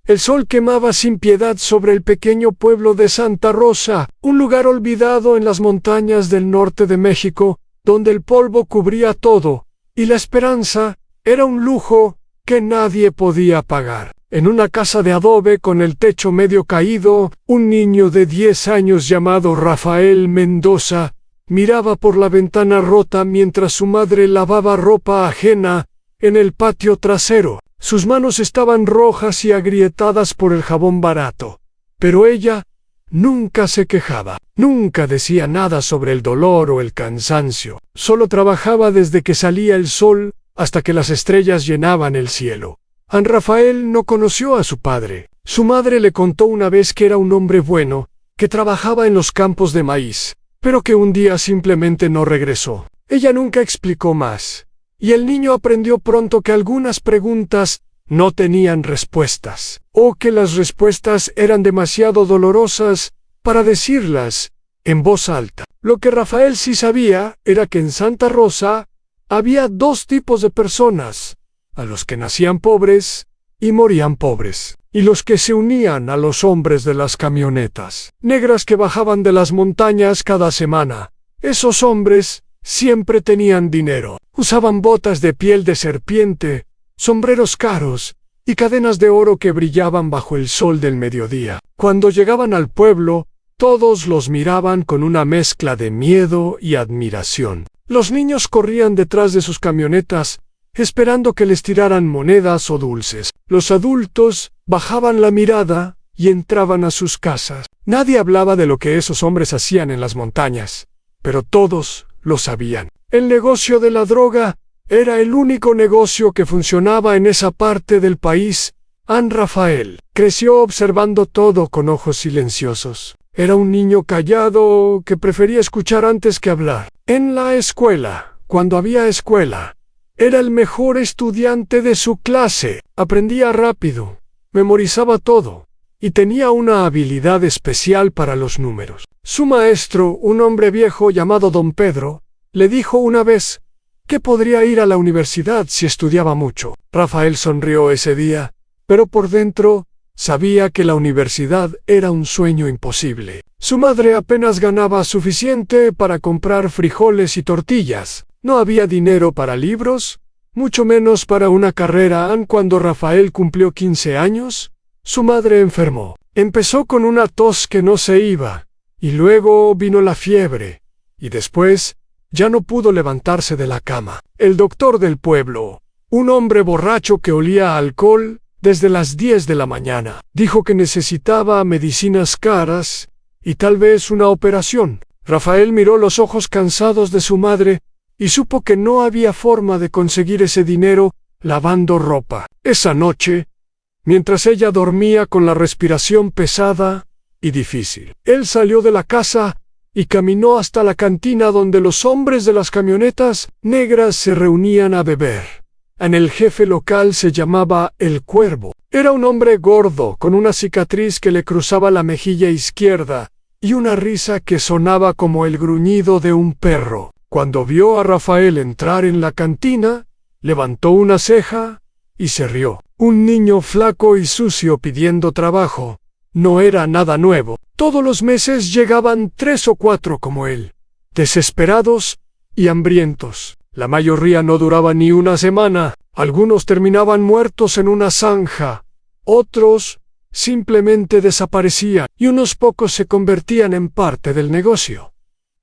El sol quemaba sin piedad sobre el pequeño pueblo de Santa Rosa, un lugar olvidado en las montañas del norte de México, donde el polvo cubría todo, y la esperanza era un lujo que nadie podía pagar. En una casa de adobe con el techo medio caído, un niño de 10 años llamado Rafael Mendoza miraba por la ventana rota mientras su madre lavaba ropa ajena en el patio trasero. Sus manos estaban rojas y agrietadas por el jabón barato, pero ella nunca se quejaba, nunca decía nada sobre el dolor o el cansancio. Solo trabajaba desde que salía el sol hasta que las estrellas llenaban el cielo. An Rafael no conoció a su padre. Su madre le contó una vez que era un hombre bueno, que trabajaba en los campos de maíz, pero que un día simplemente no regresó. Ella nunca explicó más, y el niño aprendió pronto que algunas preguntas no tenían respuestas, o que las respuestas eran demasiado dolorosas para decirlas en voz alta. Lo que Rafael sí sabía era que en Santa Rosa había dos tipos de personas: a los que nacían pobres y morían pobres, y los que se unían a los hombres de las camionetas negras que bajaban de las montañas cada semana. Esos hombres siempre tenían dinero, usaban botas de piel de serpiente, sombreros caros y cadenas de oro que brillaban bajo el sol del mediodía. Cuando llegaban al pueblo, todos los miraban con una mezcla de miedo y admiración. Los niños corrían detrás de sus camionetas, esperando que les tiraran monedas o dulces. Los adultos bajaban la mirada y entraban a sus casas. Nadie hablaba de lo que esos hombres hacían en las montañas, pero todos lo sabían. El negocio de la droga era el único negocio que funcionaba en esa parte del país. An Rafael creció observando todo con ojos silenciosos. Era un niño callado que prefería escuchar antes que hablar. En la escuela, cuando había escuela, era el mejor estudiante de su clase. Aprendía rápido, memorizaba todo, y tenía una habilidad especial para los números. Su maestro, un hombre viejo llamado Don Pedro, le dijo una vez que podría ir a la universidad si estudiaba mucho. Rafael sonrió ese día, pero por dentro sabía que la universidad era un sueño imposible. Su madre apenas ganaba suficiente para comprar frijoles y tortillas. No había dinero para libros, mucho menos para una carrera. Cuando Rafael cumplió 15 años, su madre enfermó. Empezó con una tos que no se iba, y luego vino la fiebre, y después ya no pudo levantarse de la cama. El doctor del pueblo, un hombre borracho que olía a alcohol desde las 10 de la mañana, dijo que necesitaba medicinas caras y tal vez una operación. Rafael miró los ojos cansados de su madre y supo que no había forma de conseguir ese dinero lavando ropa. Esa noche, mientras ella dormía con la respiración pesada y difícil, él salió de la casa y caminó hasta la cantina donde los hombres de las camionetas negras se reunían a beber. El jefe local se llamaba El Cuervo. Era un hombre gordo, con una cicatriz que le cruzaba la mejilla izquierda y una risa que sonaba como el gruñido de un perro. Cuando vio a Rafael entrar en la cantina, levantó una ceja y se rió. Un niño flaco y sucio pidiendo trabajo no era nada nuevo. Todos los meses llegaban 3 o 4 como él, desesperados y hambrientos. La mayoría no duraba ni una semana. Algunos terminaban muertos en una zanja, otros simplemente desaparecían, y unos pocos se convertían en parte del negocio.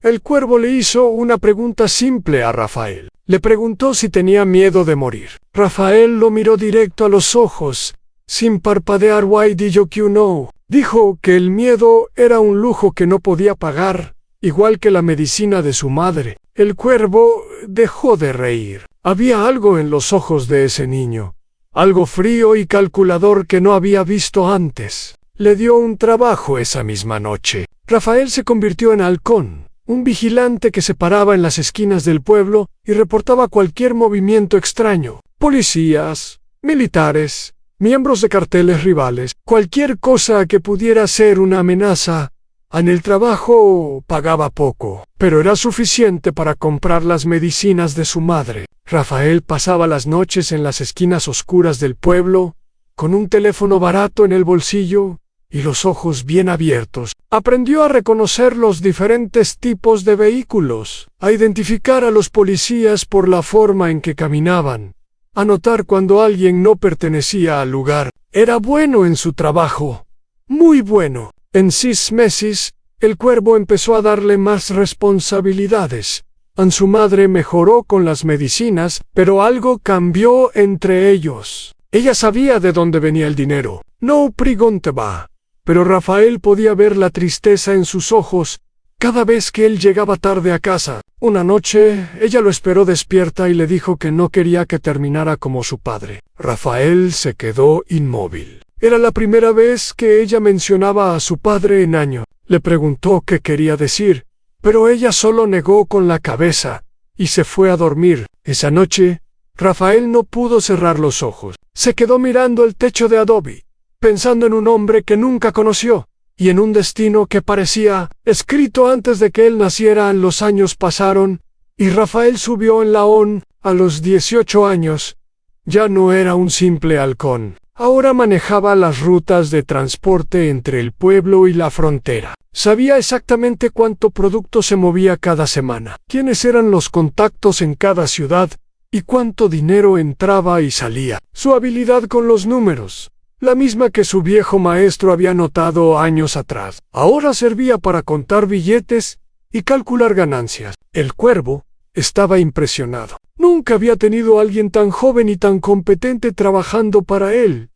El Cuervo le hizo una pregunta simple a Rafael. Le preguntó si tenía miedo de morir. Rafael lo miró directo a los ojos, sin parpadear. Why did you know? Dijo que el miedo era un lujo que no podía pagar, igual que la medicina de su madre. El Cuervo dejó de reír. Había algo en los ojos de ese niño, algo frío y calculador que no había visto antes. Le dio un trabajo esa misma noche. Rafael se convirtió en halcón, un vigilante que se paraba en las esquinas del pueblo y reportaba cualquier movimiento extraño. Policías, militares, miembros de carteles rivales, cualquier cosa que pudiera ser una amenaza. En el trabajo pagaba poco, pero era suficiente para comprar las medicinas de su madre. Rafael pasaba las noches en las esquinas oscuras del pueblo, con un teléfono barato en el bolsillo y los ojos bien abiertos. Aprendió a reconocer los diferentes tipos de vehículos, a identificar a los policías por la forma en que caminaban, a notar cuando alguien no pertenecía al lugar. Era bueno en su trabajo, muy bueno. En 6 meses, el cuervo empezó a darle más responsabilidades. Su madre mejoró con las medicinas, pero algo cambió entre ellos. Ella sabía de dónde venía el dinero. No preguntaba, pero Rafael podía ver la tristeza en sus ojos cada vez que él llegaba tarde a casa. Una noche, ella lo esperó despierta y le dijo que no quería que terminara como su padre. Rafael se quedó inmóvil. Era la primera vez que ella mencionaba a su padre en años. Le preguntó qué quería decir, pero ella solo negó con la cabeza y se fue a dormir. Esa noche, Rafael no pudo cerrar los ojos. Se quedó mirando el techo de adobe, pensando en un hombre que nunca conoció y en un destino que parecía escrito antes de que él naciera. Los años pasaron y Rafael subió en Laón a los 18 años. Ya no era un simple halcón. Ahora manejaba las rutas de transporte entre el pueblo y la frontera. Sabía exactamente cuánto producto se movía cada semana, quiénes eran los contactos en cada ciudad y cuánto dinero entraba y salía. Su habilidad con los números, la misma que su viejo maestro había notado años atrás, ahora servía para contar billetes y calcular ganancias. El cuervo estaba impresionado. Nunca había tenido a alguien tan joven y tan competente trabajando para él.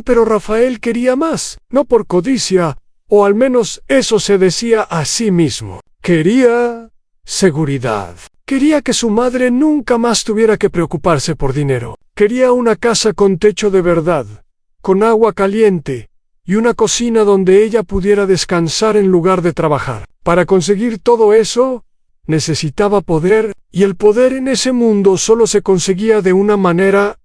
Pero Rafael quería más, no por codicia, o al menos eso se decía a sí mismo. Quería seguridad. Quería que su madre nunca más tuviera que preocuparse por dinero. Quería una casa con techo de verdad, con agua caliente, y una cocina donde ella pudiera descansar en lugar de trabajar. Para conseguir todo eso, necesitaba poder, y el poder en ese mundo solo se conseguía de una manera,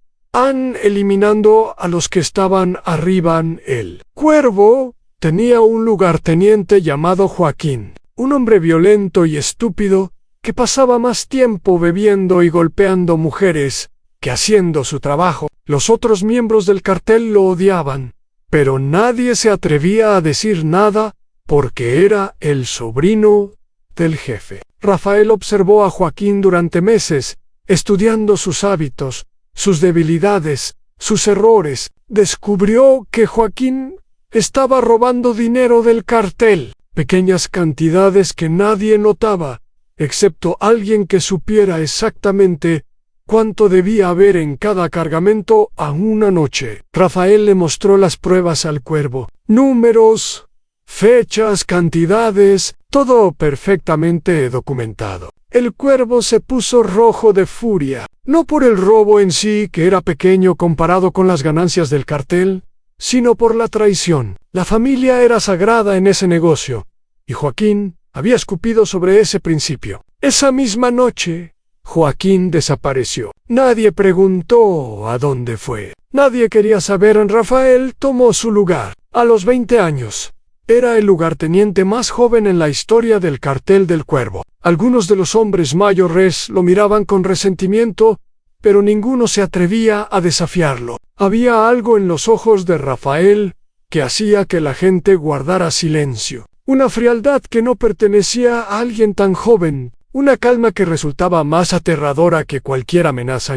eliminando a los que estaban arriba. El cuervo tenía un lugarteniente llamado Joaquín, un hombre violento y estúpido que pasaba más tiempo bebiendo y golpeando mujeres que haciendo su trabajo. Los otros miembros del cartel lo odiaban, pero nadie se atrevía a decir nada porque era el sobrino del jefe. Rafael observó a Joaquín durante meses, estudiando sus hábitos, sus debilidades, sus errores. Descubrió que Joaquín estaba robando dinero del cartel, pequeñas cantidades que nadie notaba, excepto alguien que supiera exactamente cuánto debía haber en cada cargamento a una noche. Rafael le mostró las pruebas al cuervo. Números, fechas, cantidades, todo perfectamente documentado. El cuervo se puso rojo de furia, no por el robo en sí, que era pequeño comparado con las ganancias del cartel, sino por la traición. La familia era sagrada en ese negocio, y Joaquín había escupido sobre ese principio. Esa misma noche, Joaquín desapareció. Nadie preguntó a dónde fue. Nadie quería saber. Rafael tomó su lugar. A los 20 años, era el lugarteniente más joven en la historia del cartel del Cuervo. Algunos de los hombres mayores lo miraban con resentimiento, pero ninguno se atrevía a desafiarlo. Había algo en los ojos de Rafael que hacía que la gente guardara silencio. Una frialdad que no pertenecía a alguien tan joven, una calma que resultaba más aterradora que cualquier amenaza.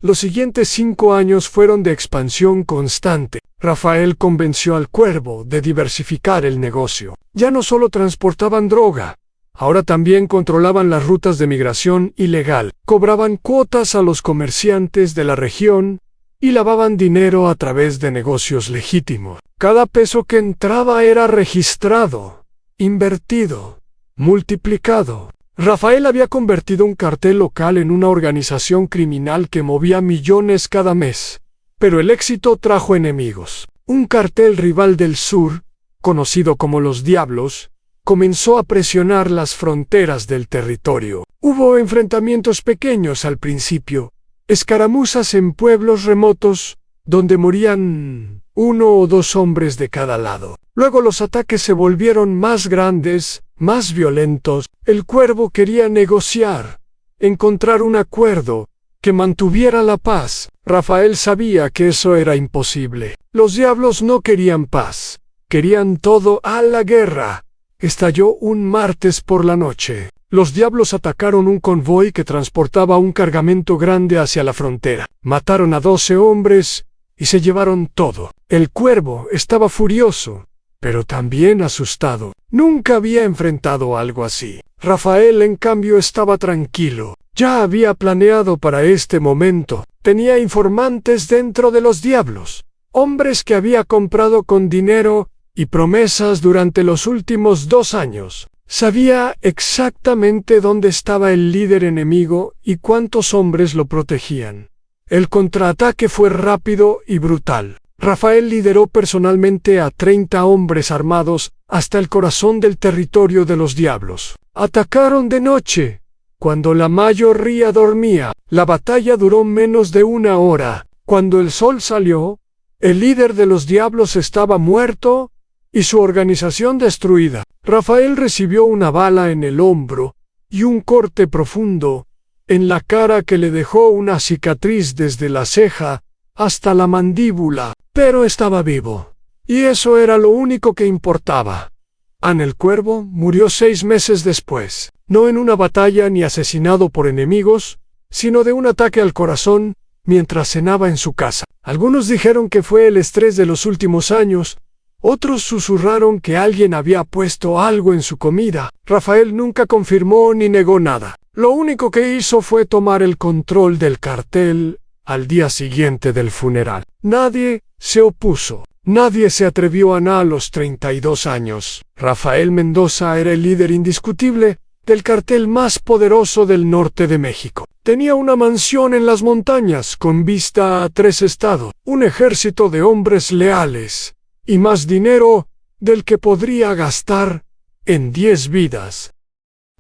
Los siguientes 5 años fueron de expansión constante. Rafael convenció al Cuervo de diversificar el negocio. Ya no solo transportaban droga, ahora también controlaban las rutas de migración ilegal, cobraban cuotas a los comerciantes de la región y lavaban dinero a través de negocios legítimos. Cada peso que entraba era registrado, invertido, multiplicado. Rafael había convertido un cartel local en una organización criminal que movía millones cada mes. Pero el éxito trajo enemigos. Un cartel rival del sur, conocido como los Diablos, comenzó a presionar las fronteras del territorio. Hubo enfrentamientos pequeños al principio, escaramuzas en pueblos remotos, donde morían 1 o 2 hombres de cada lado. Luego los ataques se volvieron más grandes, más violentos. El Cuervo quería negociar, encontrar un acuerdo, que mantuviera la paz. Rafael sabía que eso era imposible. Los diablos no querían paz. Querían todo a la guerra. Estalló un martes por la noche. Los diablos atacaron un convoy que transportaba un cargamento grande hacia la frontera. Mataron a 12 hombres y se llevaron todo. El cuervo estaba furioso, pero también asustado. Nunca había enfrentado algo así. Rafael, en cambio, estaba tranquilo. Ya había planeado para este momento. Tenía informantes dentro de los diablos, hombres que había comprado con dinero y promesas durante los últimos 2 años. Sabía exactamente dónde estaba el líder enemigo y cuántos hombres lo protegían. El contraataque fue rápido y brutal. Rafael lideró personalmente a 30 hombres armados hasta el corazón del territorio de los diablos. Atacaron de noche, cuando la mayoría dormía. La batalla duró menos de 1 hora. Cuando el sol salió, el líder de los diablos estaba muerto y su organización destruida. Rafael recibió una bala en el hombro y un corte profundo en la cara que le dejó una cicatriz desde la ceja hasta la mandíbula, pero estaba vivo. Y eso era lo único que importaba. An el Cuervo murió 6 meses después, no en una batalla ni asesinado por enemigos, sino de un ataque al corazón mientras cenaba en su casa. Algunos dijeron que fue el estrés de los últimos años. Otros susurraron que alguien había puesto algo en su comida. Rafael nunca confirmó ni negó nada. Lo único que hizo fue tomar el control del cartel al día siguiente del funeral. Nadie se opuso. Nadie se atrevió a nada a los 32 años. Rafael Mendoza era el líder indiscutible del cartel más poderoso del norte de México. Tenía una mansión en las montañas con vista a 3 estados, un ejército de hombres leales y más dinero del que podría gastar en 10 vidas.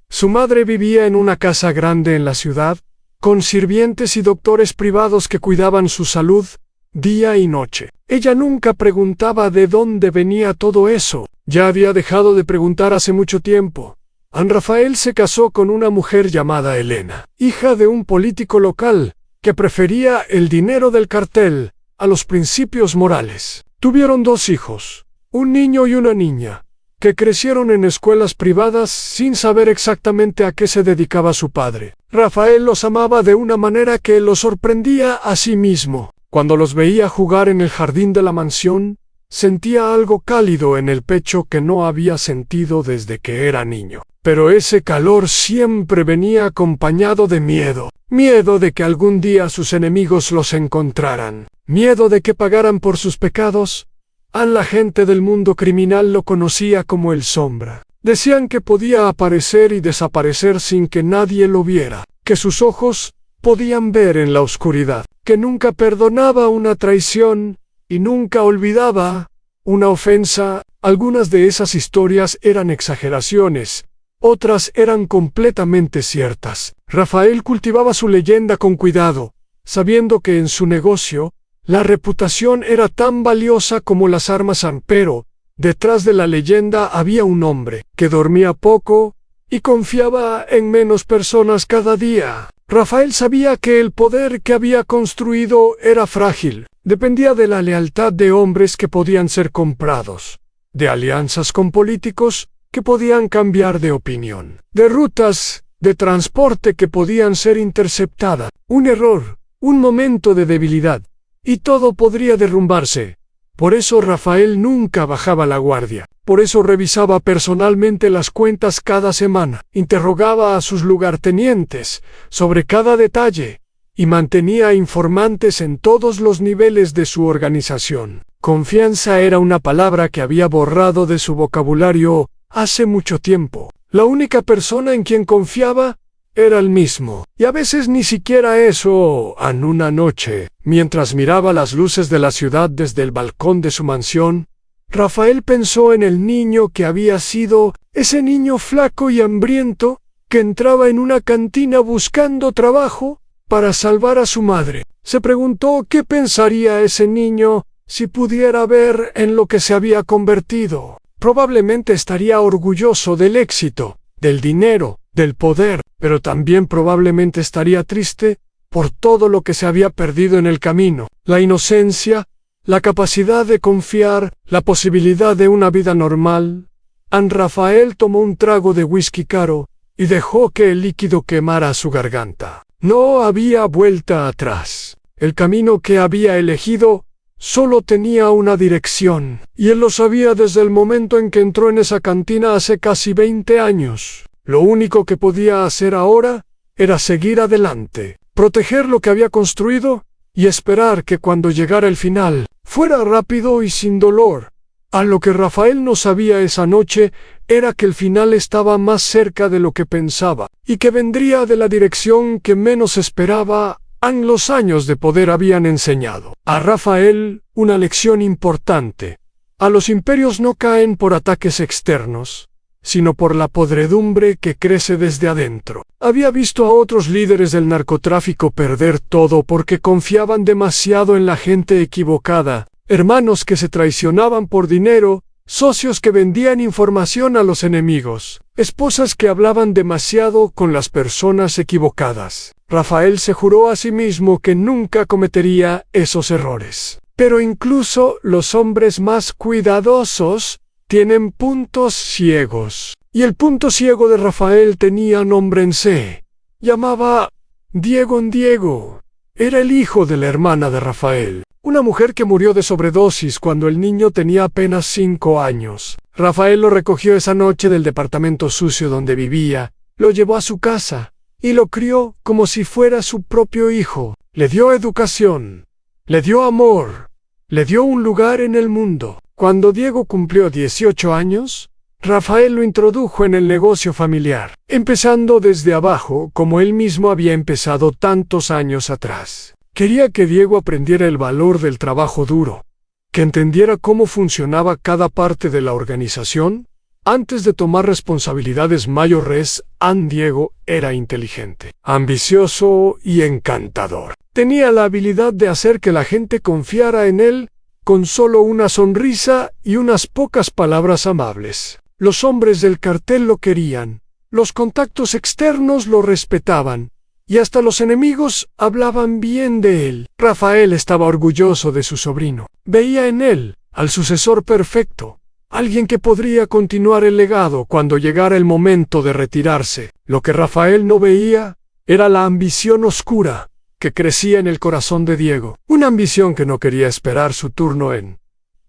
Su madre vivía en una casa grande en la ciudad, con sirvientes y doctores privados que cuidaban su salud día y noche. Ella nunca preguntaba de dónde venía todo eso. Ya había dejado de preguntar hace mucho tiempo. An Rafael se casó con una mujer llamada Elena, hija de un político local, que prefería el dinero del cartel a los principios morales. Tuvieron 2 hijos, un niño y una niña, que crecieron en escuelas privadas sin saber exactamente a qué se dedicaba su padre. Rafael los amaba de una manera que lo sorprendía a sí mismo. Cuando los veía jugar en el jardín de la mansión, sentía algo cálido en el pecho que no había sentido desde que era niño. Pero ese calor siempre venía acompañado de miedo. Miedo de que algún día sus enemigos los encontraran. Miedo de que pagaran por sus pecados. La gente del mundo criminal lo conocía como el Sombra. Decían que podía aparecer y desaparecer sin que nadie lo viera. Que sus ojos podían ver en la oscuridad. Que nunca perdonaba una traición y nunca olvidaba una ofensa. Algunas de esas historias eran exageraciones. Otras eran completamente ciertas. Rafael cultivaba su leyenda con cuidado, sabiendo que en su negocio, la reputación era tan valiosa como las armas, pero detrás de la leyenda había un hombre que dormía poco y confiaba en menos personas cada día. Rafael sabía que el poder que había construido era frágil. Dependía de la lealtad de hombres que podían ser comprados, de alianzas con políticos que podían cambiar de opinión, de rutas de transporte que podían ser interceptadas. Un error, un momento de debilidad, y todo podría derrumbarse. Por eso Rafael nunca bajaba la guardia. Por eso revisaba personalmente las cuentas cada semana, interrogaba a sus lugartenientes sobre cada detalle, y mantenía informantes en todos los niveles de su organización. Confianza era una palabra que había borrado de su vocabulario hace mucho tiempo. La única persona en quien confiaba era él mismo. Y a veces ni siquiera eso. En una noche, mientras miraba las luces de la ciudad desde el balcón de su mansión, Rafael pensó en el niño que había sido, ese niño flaco y hambriento, que entraba en una cantina buscando trabajo para salvar a su madre. Se preguntó qué pensaría ese niño si pudiera ver en lo que se había convertido. Probablemente estaría orgulloso del éxito, del dinero, del poder, pero también probablemente estaría triste por todo lo que se había perdido en el camino: la inocencia, la capacidad de confiar, la posibilidad de una vida normal. Rafael tomó un trago de whisky caro y dejó que el líquido quemara su garganta. No había vuelta atrás. El camino que había elegido solo tenía una dirección, y él lo sabía desde el momento en que entró en esa cantina hace casi 20 años. Lo único que podía hacer ahora era seguir adelante, proteger lo que había construido y esperar que cuando llegara el final fuera rápido y sin dolor. A lo que Rafael no sabía esa noche era que el final estaba más cerca de lo que pensaba, y que vendría de la dirección que menos esperaba. Los años de poder habían enseñado a Rafael una lección importante. A los imperios no caen por ataques externos, sino por la podredumbre que crece desde adentro. Había visto a otros líderes del narcotráfico perder todo porque confiaban demasiado en la gente equivocada, hermanos que se traicionaban por dinero, socios que vendían información a los enemigos, esposas que hablaban demasiado con las personas equivocadas. Rafael se juró a sí mismo que nunca cometería esos errores. Pero incluso los hombres más cuidadosos tienen puntos ciegos. Y el punto ciego de Rafael tenía nombre en C. Llamaba Diego. Era el hijo de la hermana de Rafael, una mujer que murió de sobredosis cuando el niño tenía apenas 5 años. Rafael lo recogió esa noche del departamento sucio donde vivía, lo llevó a su casa y lo crió como si fuera su propio hijo. Le dio educación, le dio amor, le dio un lugar en el mundo. Cuando Diego cumplió 18 años, Rafael lo introdujo en el negocio familiar, empezando desde abajo como él mismo había empezado tantos años atrás. Quería que Diego aprendiera el valor del trabajo duro, que entendiera cómo funcionaba cada parte de la organización. Antes de tomar responsabilidades mayores, Diego era inteligente, ambicioso y encantador. Tenía la habilidad de hacer que la gente confiara en él con solo una sonrisa y unas pocas palabras amables. Los hombres del cartel lo querían, los contactos externos lo respetaban, y hasta los enemigos hablaban bien de él. Rafael estaba orgulloso de su sobrino. Veía en él al sucesor perfecto, alguien que podría continuar el legado cuando llegara el momento de retirarse. Lo que Rafael no veía era la ambición oscura que crecía en el corazón de Diego, una ambición que no quería esperar su turno en.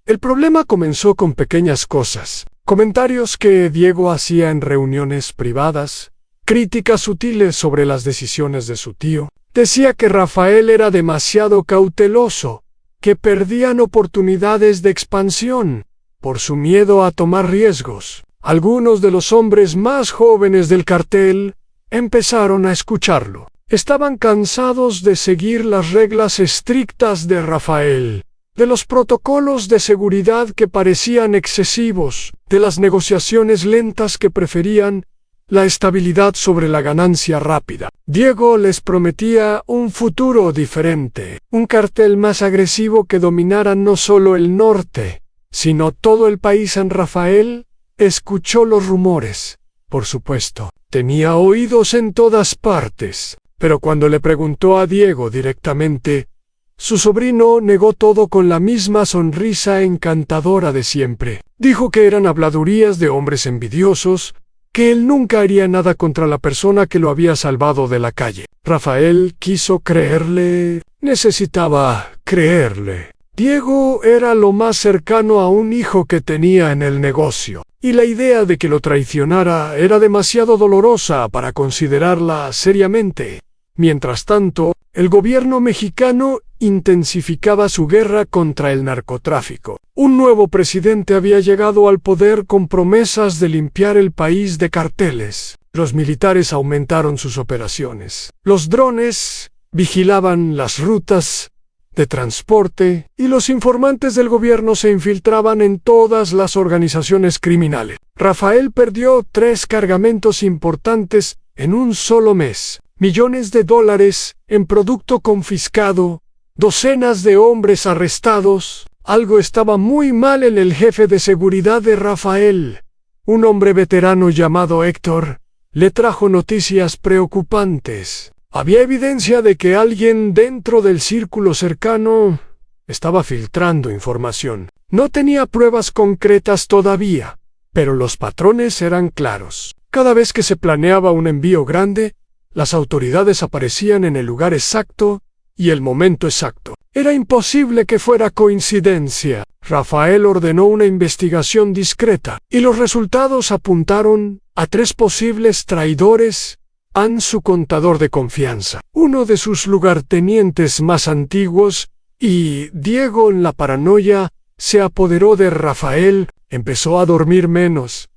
El problema comenzó con pequeñas cosas, comentarios que Diego hacía en reuniones privadas, críticas sutiles sobre las decisiones de su tío. Decía que Rafael era demasiado cauteloso, que perdían oportunidades de expansión por su miedo a tomar riesgos. Algunos de los hombres más jóvenes del cartel empezaron a escucharlo. Estaban cansados de seguir las reglas estrictas de Rafael, de los protocolos de seguridad que parecían excesivos, de las negociaciones lentas que preferían la estabilidad sobre la ganancia rápida. Diego les prometía un futuro diferente, un cartel más agresivo que dominara no solo el norte, sino todo el país. Rafael escuchó los rumores. Por supuesto, tenía oídos en todas partes, pero cuando le preguntó a Diego directamente, su sobrino negó todo con la misma sonrisa encantadora de siempre. Dijo que eran habladurías de hombres envidiosos, que él nunca haría nada contra la persona que lo había salvado de la calle. Rafael quiso creerle, necesitaba creerle. Diego era lo más cercano a un hijo que tenía en el negocio, y la idea de que lo traicionara era demasiado dolorosa para considerarla seriamente. Mientras tanto, el gobierno mexicano intensificaba su guerra contra el narcotráfico. Un nuevo presidente había llegado al poder con promesas de limpiar el país de carteles. Los militares aumentaron sus operaciones. Los drones vigilaban las rutas de transporte y los informantes del gobierno se infiltraban en todas las organizaciones criminales. Rafael perdió 3 cargamentos importantes en un solo mes. Millones de dólares en producto confiscado, docenas de hombres arrestados. Algo estaba muy mal en el jefe de seguridad de Rafael. Un hombre veterano llamado Héctor le trajo noticias preocupantes. Había evidencia de que alguien dentro del círculo cercano estaba filtrando información. No tenía pruebas concretas todavía, pero los patrones eran claros. Cada vez que se planeaba un envío grande, las autoridades aparecían en el lugar exacto y el momento exacto. Era imposible que fuera coincidencia. Rafael ordenó una investigación discreta, y los resultados apuntaron a 3 posibles traidores en su contador de confianza. Uno de sus lugartenientes más antiguos, y Diego, en la paranoia, se apoderó de Rafael. Empezó a dormir menos,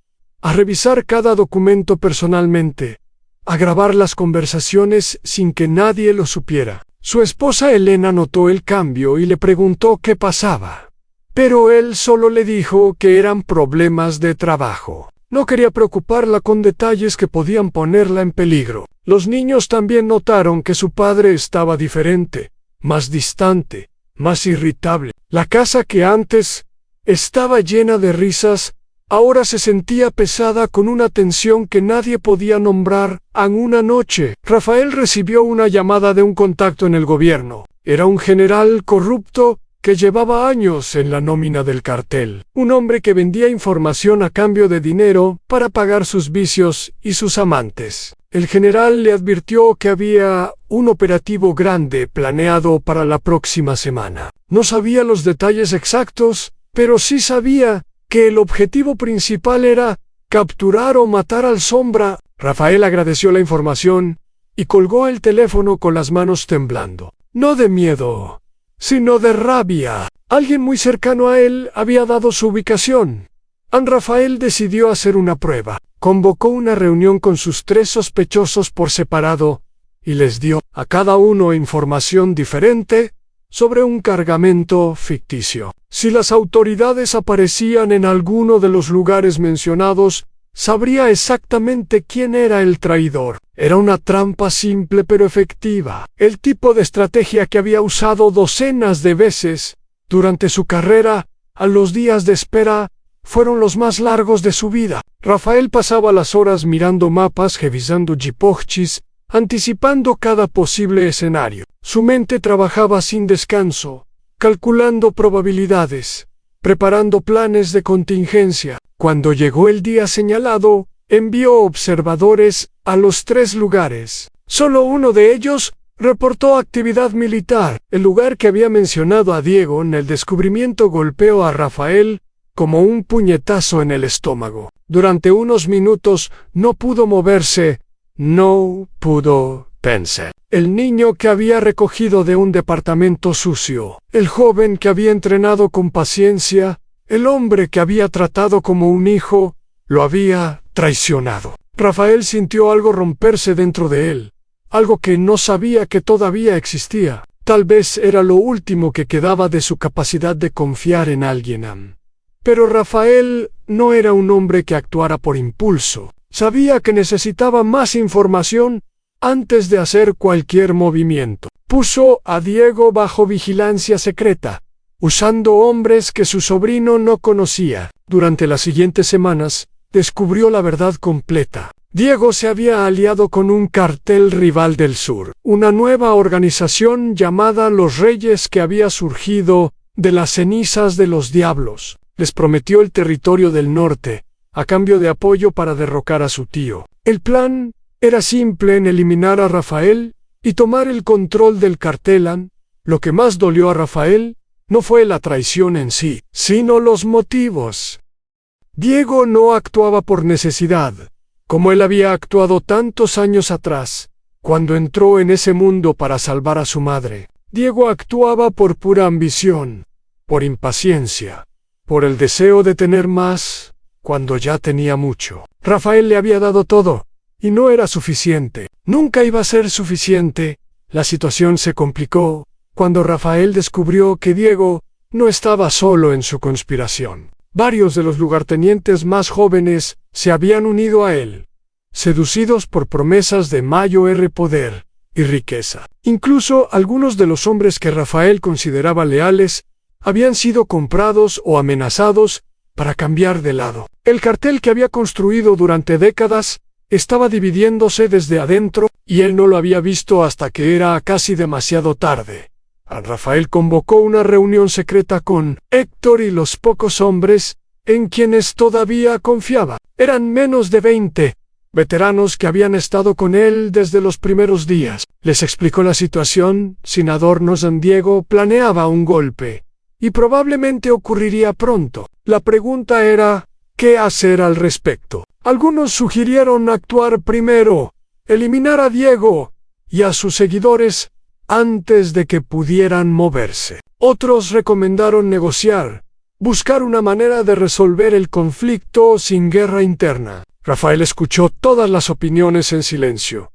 a revisar cada documento personalmente, a grabar las conversaciones sin que nadie lo supiera. Su esposa Elena notó el cambio y le preguntó qué pasaba, pero él solo le dijo que eran problemas de trabajo. No quería preocuparla con detalles que podían ponerla en peligro. Los niños también notaron que su padre estaba diferente, más distante, más irritable. La casa, que antes estaba llena de risas, ahora se sentía pesada, con una tensión que nadie podía nombrar. En una noche, Rafael recibió una llamada de un contacto en el gobierno. Era un general corrupto que llevaba años en la nómina del cartel. Un hombre que vendía información a cambio de dinero para pagar sus vicios y sus amantes. El general le advirtió que había un operativo grande planeado para la próxima semana. No sabía los detalles exactos, pero sí sabía que el objetivo principal era capturar o matar al Sombra. Rafael agradeció la información y colgó el teléfono con las manos temblando. No de miedo, sino de rabia. Alguien muy cercano a él había dado su ubicación. Rafael decidió hacer una prueba. Convocó una reunión con sus 3 sospechosos por separado y les dio a cada uno información diferente sobre un cargamento ficticio. Si las autoridades aparecían en alguno de los lugares mencionados, sabría exactamente quién era el traidor. Era una trampa simple pero efectiva, el tipo de estrategia que había usado docenas de veces durante su carrera. Los días de espera fueron los más largos de su vida. Rafael pasaba las horas mirando mapas, revisando jipochis, anticipando cada posible escenario. Su mente trabajaba sin descanso, calculando probabilidades, preparando planes de contingencia. Cuando llegó el día señalado, envió observadores a los 3 lugares. Solo uno de ellos reportó actividad militar. El lugar que había mencionado a Diego en el descubrimiento golpeó a Rafael como un puñetazo en el estómago. Durante unos minutos no pudo moverse, no pudo pensar. El niño que había recogido de un departamento sucio, el joven que había entrenado con paciencia, el hombre que había tratado como un hijo, lo había traicionado. Rafael sintió algo romperse dentro de él, algo que no sabía que todavía existía. Tal vez era lo último que quedaba de su capacidad de confiar en alguien. Pero Rafael no era un hombre que actuara por impulso. Sabía que necesitaba más información antes de hacer cualquier movimiento. Puso a Diego bajo vigilancia secreta, usando hombres que su sobrino no conocía. Durante las siguientes semanas, descubrió la verdad completa. Diego se había aliado con un cartel rival del sur, una nueva organización llamada Los Reyes, que había surgido de las cenizas de los diablos. Les prometió el territorio del norte, a cambio de apoyo para derrocar a su tío. El plan era simple: en eliminar a Rafael y tomar el control del cartel. Lo que más dolió a Rafael no fue la traición en sí, sino los motivos. Diego no actuaba por necesidad, como él había actuado tantos años atrás, cuando entró en ese mundo para salvar a su madre. Diego actuaba por pura ambición, por impaciencia, por el deseo de tener más cuando ya tenía mucho. Rafael le había dado todo, y no era suficiente. Nunca iba a ser suficiente. La situación se complicó cuando Rafael descubrió que Diego no estaba solo en su conspiración. Varios de los lugartenientes más jóvenes se habían unido a él, seducidos por promesas de mayor poder y riqueza. Incluso algunos de los hombres que Rafael consideraba leales habían sido comprados o amenazados para cambiar de lado. El cartel que había construido durante décadas estaba dividiéndose desde adentro, y él no lo había visto hasta que era casi demasiado tarde. Rafael convocó una reunión secreta con Héctor y los pocos hombres en quienes todavía confiaba. Eran menos de 20 veteranos que habían estado con él desde los primeros días. Les explicó la situación, sin adornos. Don Diego planeaba un golpe, y probablemente ocurriría pronto. La pregunta era, ¿qué hacer al respecto? Algunos sugirieron actuar primero, eliminar a Diego y a sus seguidores antes de que pudieran moverse. Otros recomendaron negociar, buscar una manera de resolver el conflicto sin guerra interna. Rafael escuchó todas las opiniones en silencio.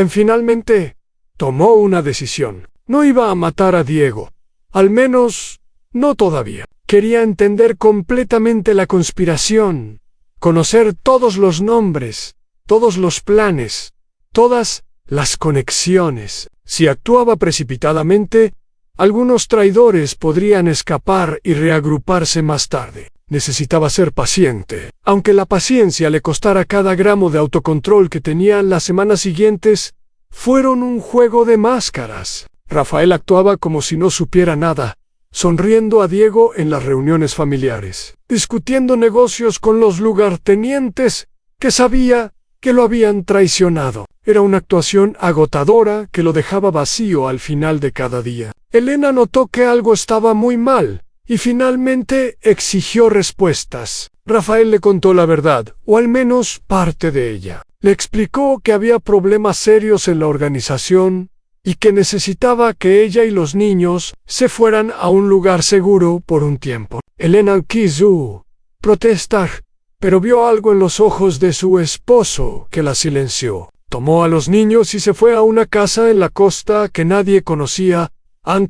Finalmente, tomó una decisión. No iba a matar a Diego. Al menos, no todavía. Quería entender completamente la conspiración, conocer todos los nombres, todos los planes, todas las conexiones. Si actuaba precipitadamente, algunos traidores podrían escapar y reagruparse más tarde. Necesitaba ser paciente. Aunque la paciencia le costara cada gramo de autocontrol que tenía las semanas siguientes, fueron un juego de máscaras. Rafael actuaba como si no supiera nada, sonriendo a Diego en las reuniones familiares, discutiendo negocios con los lugartenientes que sabía que lo habían traicionado. Era una actuación agotadora que lo dejaba vacío al final de cada día. Elena notó que algo estaba muy mal, y finalmente exigió respuestas. Rafael le contó la verdad, o al menos parte de ella. Le explicó que había problemas serios en la organización y que necesitaba que ella y los niños se fueran a un lugar seguro por un tiempo. Elena quiso protestar, pero vio algo en los ojos de su esposo que la silenció. Tomó a los niños y se fue a una casa en la costa que nadie conocía,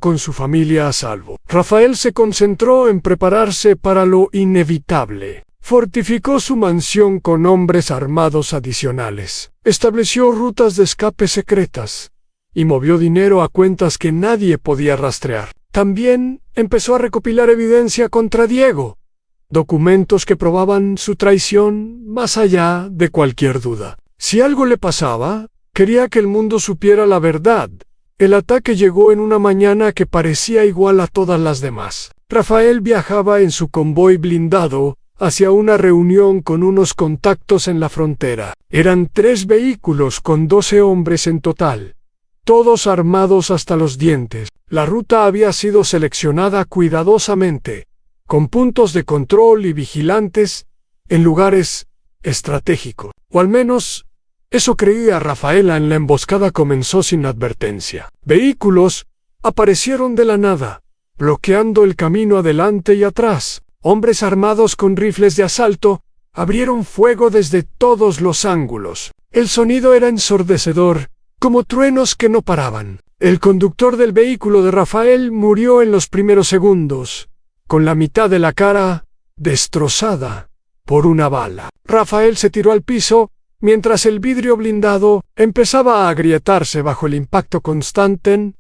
con su familia a salvo. Rafael se concentró en prepararse para lo inevitable. Fortificó su mansión con hombres armados adicionales. Estableció rutas de escape secretas y movió dinero a cuentas que nadie podía rastrear. También empezó a recopilar evidencia contra Diego, documentos que probaban su traición más allá de cualquier duda. Si algo le pasaba, quería que el mundo supiera la verdad. El ataque llegó en una mañana que parecía igual a todas las demás. Rafael viajaba en su convoy blindado hacia una reunión con unos contactos en la frontera. Eran 3 vehículos con 12 hombres en total, todos armados hasta los dientes. La ruta había sido seleccionada cuidadosamente, con puntos de control y vigilantes en lugares estratégicos. O al menos, eso creía Rafaela. En la emboscada comenzó sin advertencia. Vehículos aparecieron de la nada, bloqueando el camino adelante y atrás. Hombres armados con rifles de asalto abrieron fuego desde todos los ángulos. El sonido era ensordecedor, como truenos que no paraban. El conductor del vehículo de Rafael murió en los primeros segundos, con la mitad de la cara destrozada por una bala. Rafael se tiró al piso, mientras el vidrio blindado empezaba a agrietarse bajo el impacto constante.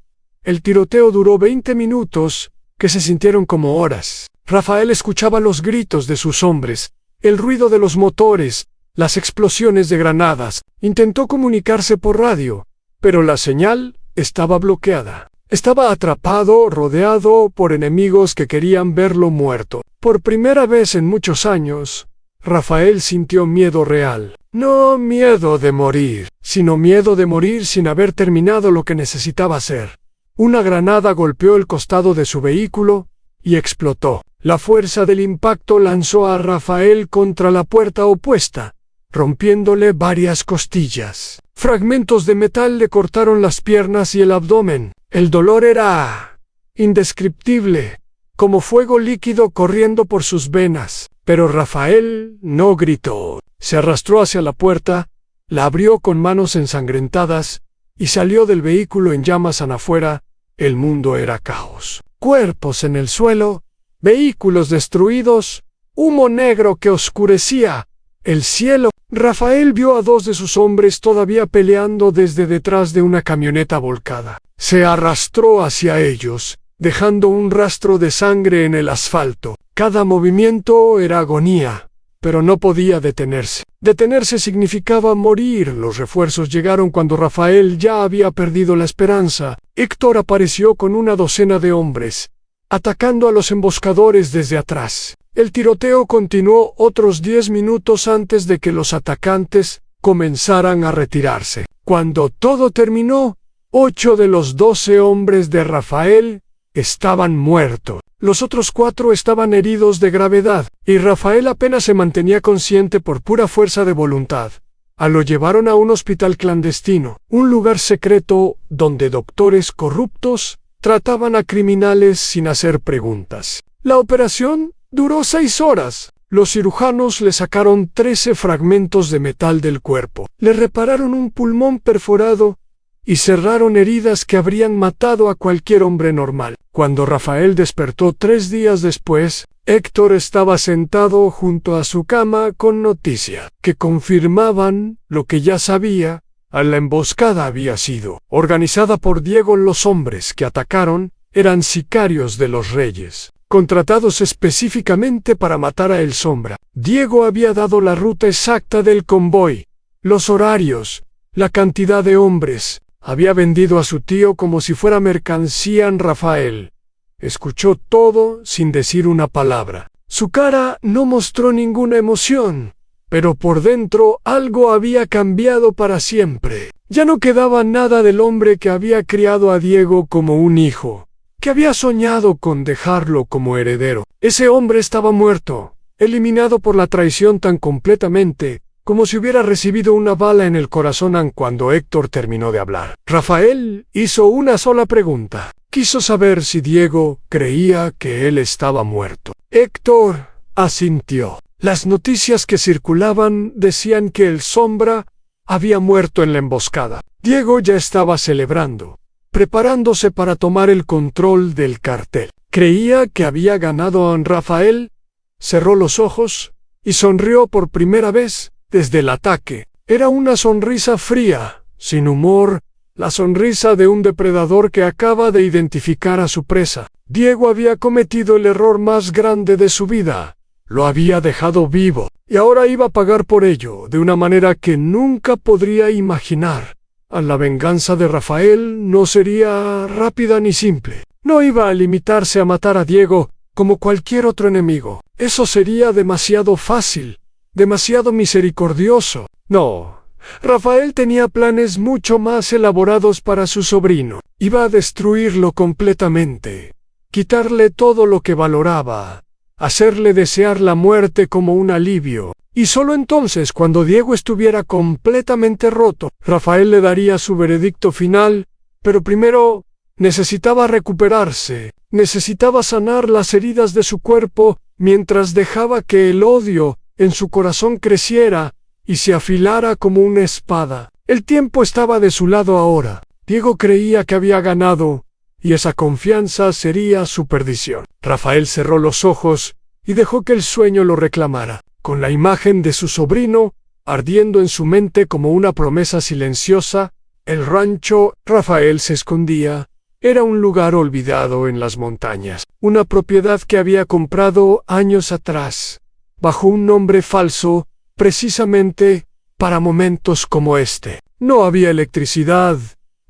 El tiroteo duró 20 minutos, que se sintieron como horas. Rafael escuchaba los gritos de sus hombres, el ruido de los motores, las explosiones de granadas. Intentó comunicarse por radio, pero la señal estaba bloqueada. Estaba atrapado, rodeado por enemigos que querían verlo muerto. Por primera vez en muchos años, Rafael sintió miedo real. No miedo de morir, sino miedo de morir sin haber terminado lo que necesitaba hacer. Una granada golpeó el costado de su vehículo y explotó. La fuerza del impacto lanzó a Rafael contra la puerta opuesta, rompiéndole varias costillas. Fragmentos de metal le cortaron las piernas y el abdomen. El dolor era indescriptible, como fuego líquido corriendo por sus venas. Pero Rafael no gritó. Se arrastró hacia la puerta, la abrió con manos ensangrentadas y salió del vehículo en llamas afuera. El mundo era caos. Cuerpos en el suelo, vehículos destruidos, humo negro que oscurecía el cielo. Rafael vio a 2 de sus hombres todavía peleando desde detrás de una camioneta volcada. Se arrastró hacia ellos, dejando un rastro de sangre en el asfalto. Cada movimiento era agonía, pero no podía detenerse. Detenerse significaba morir. Los refuerzos llegaron cuando Rafael ya había perdido la esperanza. Héctor apareció con una docena de hombres, atacando a los emboscadores desde atrás. El tiroteo continuó otros 10 minutos antes de que los atacantes comenzaran a retirarse. Cuando todo terminó, 8 de los 12 hombres de Rafael estaban muertos. Los otros 4 estaban heridos de gravedad, y Rafael apenas se mantenía consciente por pura fuerza de voluntad. Lo llevaron a un hospital clandestino, un lugar secreto donde doctores corruptos trataban a criminales sin hacer preguntas. La operación duró 6 horas. Los cirujanos le sacaron 13 fragmentos de metal del cuerpo, le repararon un pulmón perforado y cerraron heridas que habrían matado a cualquier hombre normal. Cuando Rafael despertó 3 días después, Héctor estaba sentado junto a su cama con noticias que confirmaban lo que ya sabía. La emboscada había sido organizada por Diego. Los hombres que atacaron eran sicarios de los reyes, contratados específicamente para matar a El Sombra. Diego había dado la ruta exacta del convoy, los horarios, la cantidad de hombres. Había vendido a su tío como si fuera mercancía. Rafael escuchó todo sin decir una palabra. Su cara no mostró ninguna emoción, pero por dentro algo había cambiado para siempre. Ya no quedaba nada del hombre que había criado a Diego como un hijo, que había soñado con dejarlo como heredero. Ese hombre estaba muerto, eliminado por la traición tan completamente como si hubiera recibido una bala en el corazón. Cuando Héctor terminó de hablar, Rafael hizo una sola pregunta. Quiso saber si Diego creía que él estaba muerto. Héctor asintió. Las noticias que circulaban decían que El Sombra había muerto en la emboscada. Diego ya estaba celebrando, preparándose para tomar el control del cartel. Creía que había ganado a Rafael. Cerró los ojos y sonrió por primera vez desde el ataque. Era una sonrisa fría, sin humor, la sonrisa de un depredador que acaba de identificar a su presa. Diego había cometido el error más grande de su vida. Lo había dejado vivo, y ahora iba a pagar por ello de una manera que nunca podría imaginar. La venganza de Rafael no sería rápida ni simple. No iba a limitarse a matar a Diego como cualquier otro enemigo. Eso sería demasiado fácil, demasiado misericordioso. No, Rafael tenía planes mucho más elaborados para su sobrino. Iba a destruirlo completamente, quitarle todo lo que valoraba, hacerle desear la muerte como un alivio. Y solo entonces, cuando Diego estuviera completamente roto, Rafael le daría su veredicto final. Pero primero necesitaba recuperarse, necesitaba sanar las heridas de su cuerpo mientras dejaba que el odio en su corazón creciera y se afilara como una espada. El tiempo estaba de su lado ahora. Diego creía que había ganado, y esa confianza sería su perdición. Rafael cerró los ojos y dejó que el sueño lo reclamara. Con la imagen de su sobrino ardiendo en su mente como una promesa silenciosa, el rancho Rafael se escondía. Era un lugar olvidado en las montañas, una propiedad que había comprado años atrás, bajo un nombre falso, precisamente para momentos como este. No había electricidad,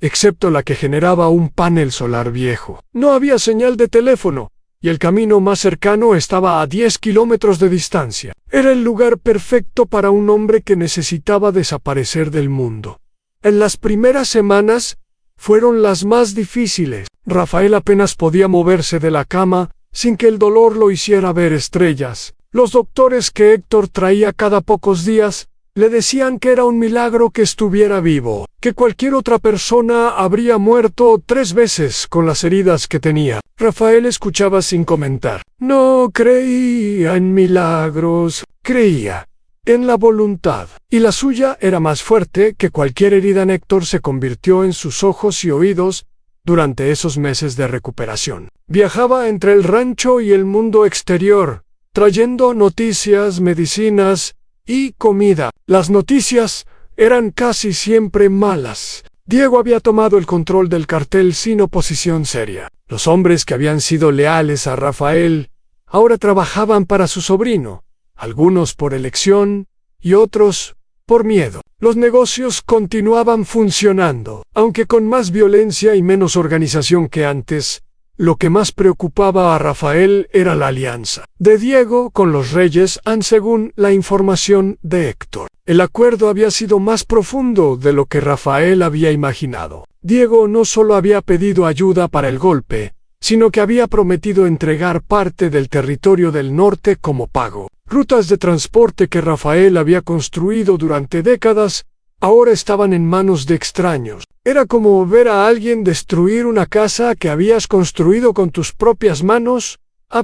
excepto la que generaba un panel solar viejo. No había señal de teléfono, y el camino más cercano estaba a 10 kilómetros de distancia. Era el lugar perfecto para un hombre que necesitaba desaparecer del mundo. En las primeras semanas fueron las más difíciles. Rafael apenas podía moverse de la cama sin que el dolor lo hiciera ver estrellas. Los doctores que Héctor traía cada pocos días le decían que era un milagro que estuviera vivo, que cualquier otra persona habría muerto 3 veces con las heridas que tenía. Rafael escuchaba sin comentar. No creía en milagros, creía en la voluntad. Y la suya era más fuerte que cualquier herida. En Héctor se convirtió en sus ojos y oídos durante esos meses de recuperación. Viajaba entre el rancho y el mundo exterior, trayendo noticias, medicinas y comida. Las noticias eran casi siempre malas. Diego había tomado el control del cartel sin oposición seria. Los hombres que habían sido leales a Rafael ahora trabajaban para su sobrino, algunos por elección y otros por miedo. Los negocios continuaban funcionando, aunque con más violencia y menos organización que antes. Lo que más preocupaba a Rafael era la alianza de Diego con los Reyes, según la información de Héctor. El acuerdo había sido más profundo de lo que Rafael había imaginado. Diego no solo había pedido ayuda para el golpe, sino que había prometido entregar parte del territorio del norte como pago. Rutas de transporte que Rafael había construido durante décadas ahora estaban en manos de extraños. Era como ver a alguien destruir una casa que habías construido con tus propias manos.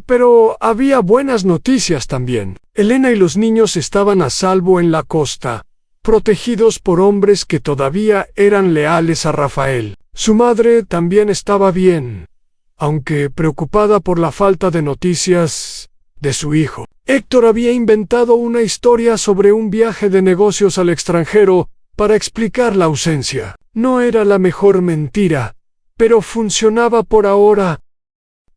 Pero había buenas noticias también. Elena y los niños estaban a salvo en la costa, protegidos por hombres que todavía eran leales a Rafael. Su madre también estaba bien, aunque preocupada por la falta de noticias de su hijo. Héctor había inventado una historia sobre un viaje de negocios al extranjero para explicar la ausencia. No era la mejor mentira, pero funcionaba por ahora.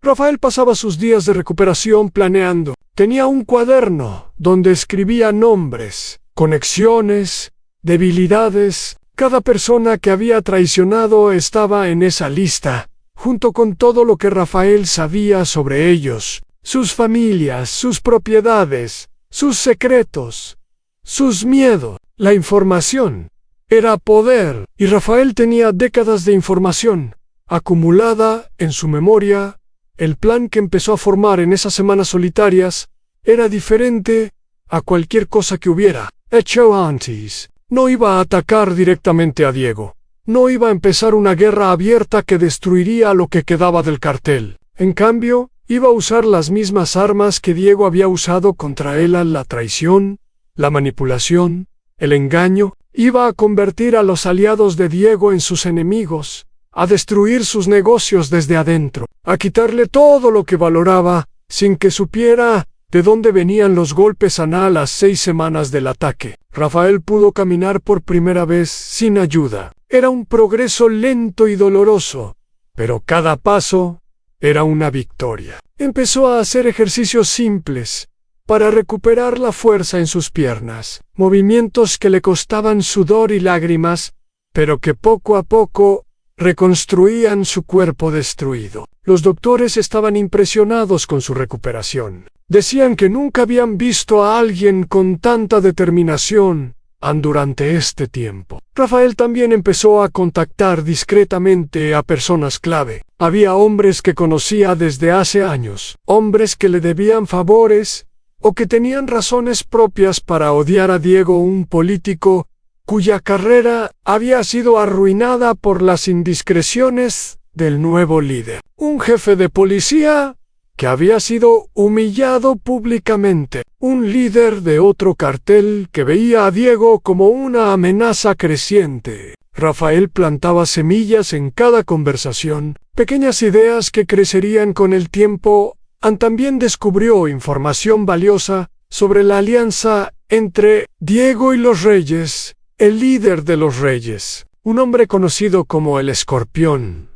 Rafael pasaba sus días de recuperación planeando. Tenía un cuaderno donde escribía nombres, conexiones, debilidades. Cada persona que había traicionado estaba en esa lista, junto con todo lo que Rafael sabía sobre ellos, sus familias, sus propiedades, sus secretos, sus miedos. La información era poder, y Rafael tenía décadas de información acumulada en su memoria. El plan que empezó a formar en esas semanas solitarias era diferente a cualquier cosa que hubiera hecho antes. No iba a atacar directamente a Diego. No iba a empezar una guerra abierta que destruiría lo que quedaba del cartel. En cambio, iba a usar las mismas armas que Diego había usado contra él: la traición, la manipulación, el engaño. Iba a convertir a los aliados de Diego en sus enemigos, a destruir sus negocios desde adentro, a quitarle todo lo que valoraba, sin que supiera de dónde venían los golpes a las 6 semanas del ataque. Rafael pudo caminar por primera vez sin ayuda. Era un progreso lento y doloroso, pero cada paso era una victoria. Empezó a hacer ejercicios simples para recuperar la fuerza en sus piernas, movimientos que le costaban sudor y lágrimas, pero que poco a poco reconstruían su cuerpo destruido. Los doctores estaban impresionados con su recuperación. Decían que nunca habían visto a alguien con tanta determinación durante este tiempo. Rafael también empezó a contactar discretamente a personas clave. Había hombres que conocía desde hace años, hombres que le debían favores o que tenían razones propias para odiar a Diego, un político cuya carrera había sido arruinada por las indiscreciones del nuevo líder. Un jefe de policía que había sido humillado públicamente. Un líder de otro cartel que veía a Diego como una amenaza creciente. Rafael plantaba semillas en cada conversación, pequeñas ideas que crecerían con el tiempo. También descubrió información valiosa sobre la alianza entre Diego y los Reyes. El líder de los Reyes, un hombre conocido como el Escorpión,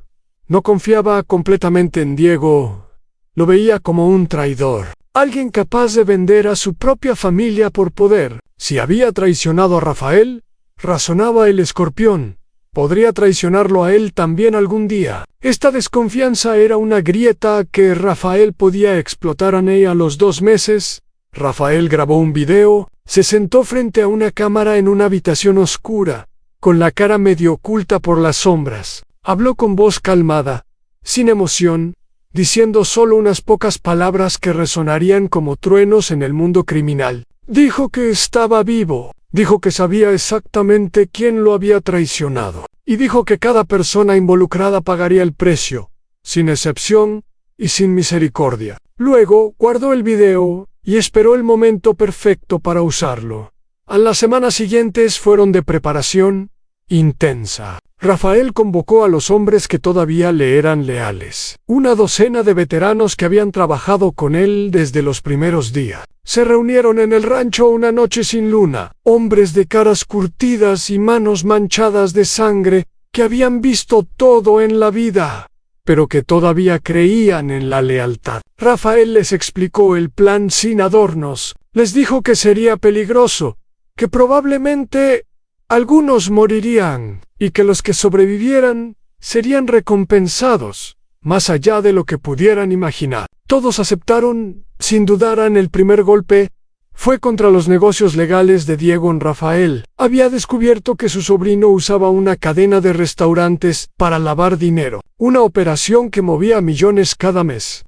no confiaba completamente en Diego. Lo veía como un traidor, alguien capaz de vender a su propia familia por poder. Si había traicionado a Rafael, razonaba el Escorpión, podría traicionarlo a él también algún día. Esta desconfianza era una grieta que Rafael podía explotar. A los 2 meses, Rafael grabó un video. Se sentó frente a una cámara en una habitación oscura, con la cara medio oculta por las sombras. Habló con voz calmada, sin emoción, diciendo solo unas pocas palabras que resonarían como truenos en el mundo criminal. Dijo que estaba vivo, dijo que sabía exactamente quién lo había traicionado, y dijo que cada persona involucrada pagaría el precio, sin excepción y sin misericordia. Luego guardó el video y esperó el momento perfecto para usarlo. Las semanas siguientes fueron de preparación intensa. Rafael convocó a los hombres que todavía le eran leales. Una docena de veteranos que habían trabajado con él desde los primeros días. Se reunieron en el rancho una noche sin luna. Hombres de caras curtidas y manos manchadas de sangre que habían visto todo en la vida, pero que todavía creían en la lealtad. Rafael les explicó el plan sin adornos, Les dijo que sería peligroso, que probablemente algunos morirían, y que los que sobrevivieran serían recompensados, más allá de lo que pudieran imaginar. Todos aceptaron, sin dudar. El primer golpe fue contra los negocios legales de Diego Rafael. Había descubierto que su sobrino usaba una cadena de restaurantes para lavar dinero, una operación que movía millones cada mes.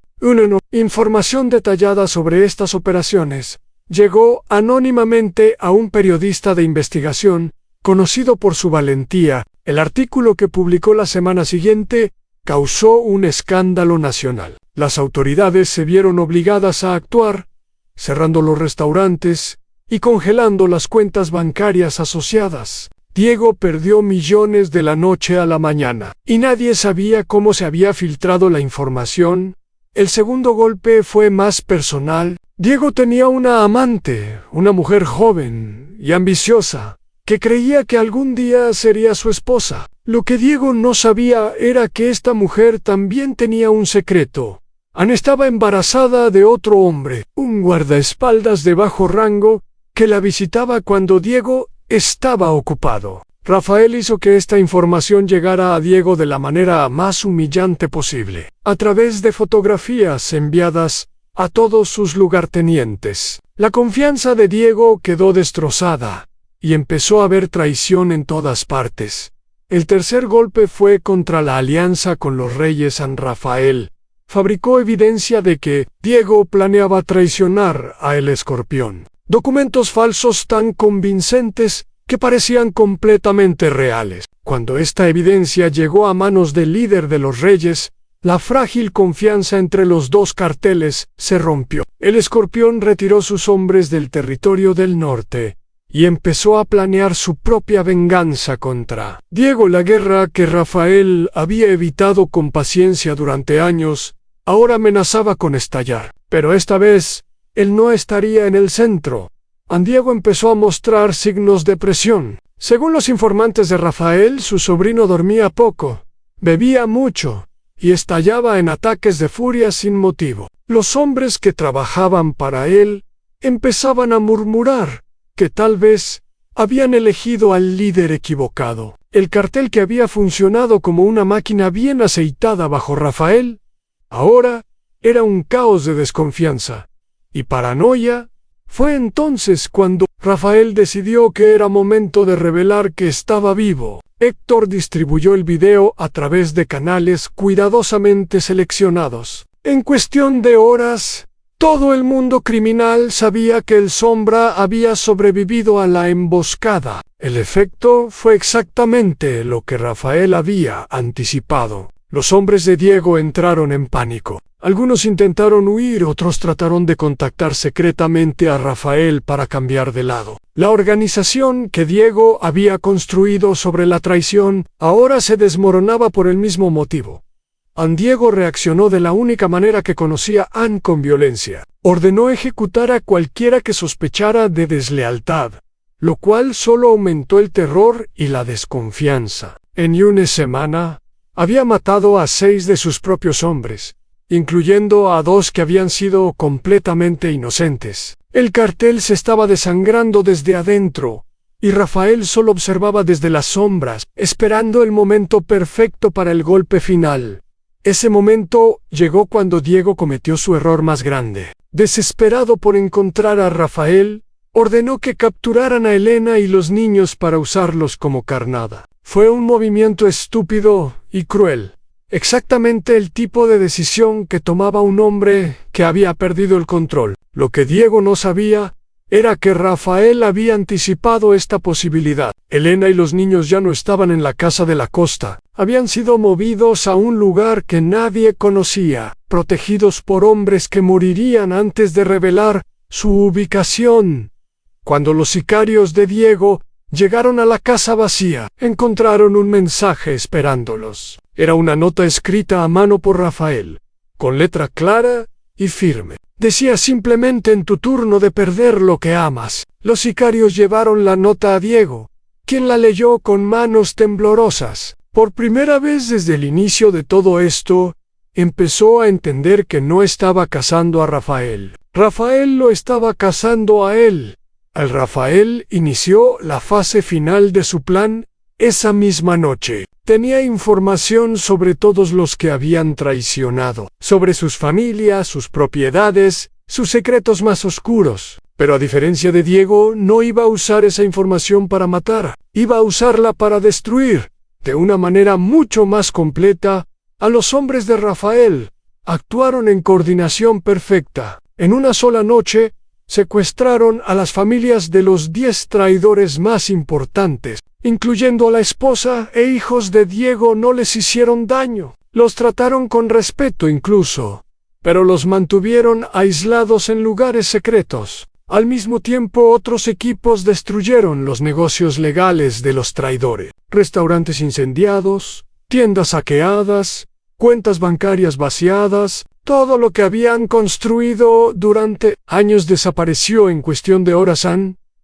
Información detallada sobre estas operaciones llegó anónimamente a un periodista de investigación, conocido por su valentía. El artículo que publicó la semana siguiente causó un escándalo nacional. Las autoridades se vieron obligadas a actuar, cerrando los restaurantes y congelando las cuentas bancarias asociadas. Diego perdió millones de la noche a la mañana, y nadie sabía cómo se había filtrado la información. El segundo golpe fue más personal. Diego tenía una amante, una mujer joven y ambiciosa, que creía que algún día sería su esposa. Lo que Diego no sabía era que esta mujer también tenía un secreto. Ana estaba embarazada de otro hombre, un guardaespaldas de bajo rango, que la visitaba cuando Diego estaba ocupado. Rafael hizo que esta información llegara a Diego de la manera más humillante posible, a través de fotografías enviadas a todos sus lugartenientes. La confianza de Diego quedó destrozada, y empezó a haber traición en todas partes. El tercer golpe fue contra la alianza con los reyes San Rafael. Fabricó evidencia de que Diego planeaba traicionar a El Escorpión. Documentos falsos tan convincentes que parecían completamente reales. Cuando esta evidencia llegó a manos del líder de los reyes, la frágil confianza entre los dos carteles se rompió. El Escorpión retiró sus hombres del territorio del norte y empezó a planear su propia venganza contra Diego. La guerra que Rafael había evitado con paciencia durante años ahora amenazaba con estallar. Pero esta vez, él no estaría en el centro. Diego empezó a mostrar signos de presión. Según los informantes de Rafael, su sobrino dormía poco, bebía mucho y estallaba en ataques de furia sin motivo. Los hombres que trabajaban para él empezaban a murmurar que tal vez habían elegido al líder equivocado. El cartel que había funcionado como una máquina bien aceitada bajo Rafael, ahora era un caos de desconfianza y paranoia. Fue entonces cuando Rafael decidió que era momento de revelar que estaba vivo. Héctor distribuyó el video a través de canales cuidadosamente seleccionados. En cuestión de horas, todo el mundo criminal sabía que el Sombra había sobrevivido a la emboscada. El efecto fue exactamente lo que Rafael había anticipado. Los hombres de Diego entraron en pánico. Algunos intentaron huir, otros trataron de contactar secretamente a Rafael para cambiar de lado. La organización que Diego había construido sobre la traición ahora se desmoronaba por el mismo motivo. Diego reaccionó de la única manera que conocía, con violencia. Ordenó ejecutar a cualquiera que sospechara de deslealtad, lo cual solo aumentó el terror y la desconfianza. En una semana, había matado a 6 de sus propios hombres, incluyendo a 2 que habían sido completamente inocentes. El cartel se estaba desangrando desde adentro, y Rafael solo observaba desde las sombras, esperando el momento perfecto para el golpe final. Ese momento llegó cuando Diego cometió su error más grande. Desesperado por encontrar a Rafael, ordenó que capturaran a Elena y los niños para usarlos como carnada. Fue un movimiento estúpido y cruel. Exactamente el tipo de decisión que tomaba un hombre que había perdido el control. Lo que Diego no sabía era que Rafael había anticipado esta posibilidad. Elena y los niños ya no estaban en la casa de la costa. Habían sido movidos a un lugar que nadie conocía, protegidos por hombres que morirían antes de revelar su ubicación. Cuando los sicarios de Diego llegaron a la casa vacía, encontraron un mensaje esperándolos. Era una nota escrita a mano por Rafael, con letra clara y firme. Decía simplemente: en tu turno de perder lo que amas. Los sicarios llevaron la nota a Diego, quien la leyó con manos temblorosas. Por primera vez desde el inicio de todo esto, empezó a entender que no estaba cazando a Rafael. Rafael lo estaba cazando a él. Rafael inició la fase final de su plan esa misma noche. Tenía información sobre todos los que habían traicionado, sobre sus familias, sus propiedades, sus secretos más oscuros. Pero a diferencia de Diego, no iba a usar esa información para matar, iba a usarla para destruir, de una manera mucho más completa, a los hombres de Rafael. Actuaron en coordinación perfecta. En una sola noche, secuestraron a las familias de los 10 traidores más importantes, incluyendo a la esposa e hijos de Diego. No les hicieron daño. Los trataron con respeto incluso, pero los mantuvieron aislados en lugares secretos. Al mismo tiempo, otros equipos destruyeron los negocios legales de los traidores. Restaurantes incendiados, tiendas saqueadas, cuentas bancarias vaciadas, todo lo que habían construido durante años desapareció en cuestión de horas.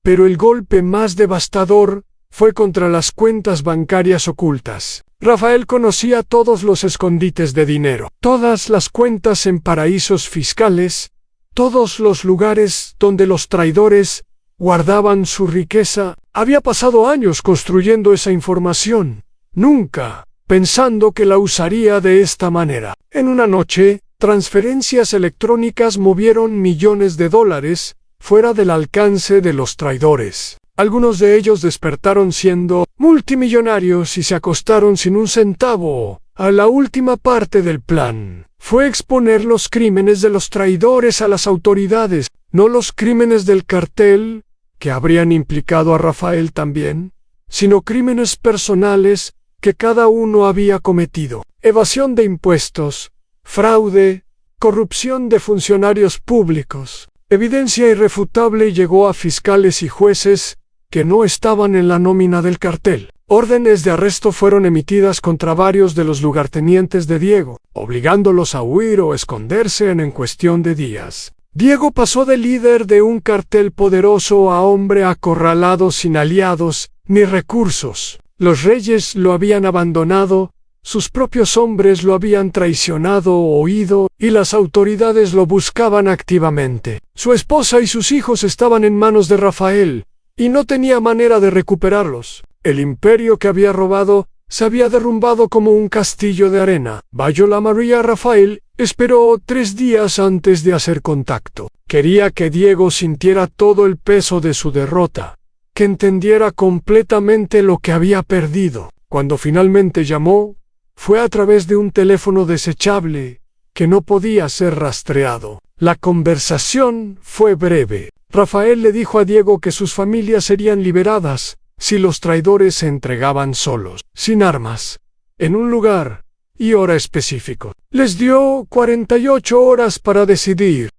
Pero el golpe más devastador fue contra las cuentas bancarias ocultas. Rafael conocía todos los escondites de dinero, todas las cuentas en paraísos fiscales, todos los lugares donde los traidores guardaban su riqueza. Había pasado años construyendo esa información, nunca pensando que la usaría de esta manera. En una noche, transferencias electrónicas movieron millones de dólares fuera del alcance de los traidores. Algunos de ellos despertaron siendo multimillonarios y se acostaron sin un centavo. A la última parte del plan fue exponer los crímenes de los traidores a las autoridades, no los crímenes del cartel, que habrían implicado a Rafael también, sino crímenes personales que cada uno había cometido: evasión de impuestos, fraude, corrupción de funcionarios públicos. Evidencia irrefutable llegó a fiscales y jueces que no estaban en la nómina del cartel. Órdenes de arresto fueron emitidas contra varios de los lugartenientes de Diego, obligándolos a huir o esconderse en cuestión de días. Diego pasó de líder de un cartel poderoso a hombre acorralado sin aliados ni recursos. Los reyes lo habían abandonado, sus propios hombres lo habían traicionado o huido, y las autoridades lo buscaban activamente. Su esposa y sus hijos estaban en manos de Rafael, y no tenía manera de recuperarlos. El imperio que había robado se había derrumbado como un castillo de arena. Bayola María Rafael esperó 3 días antes de hacer contacto. Quería que Diego sintiera todo el peso de su derrota, que entendiera completamente lo que había perdido. Cuando finalmente llamó, fue a través de un teléfono desechable que no podía ser rastreado. La conversación fue breve. Rafael le dijo a Diego que sus familias serían liberadas si los traidores se entregaban solos, sin armas, en un lugar y hora específico. Les dio 48 horas para decidir.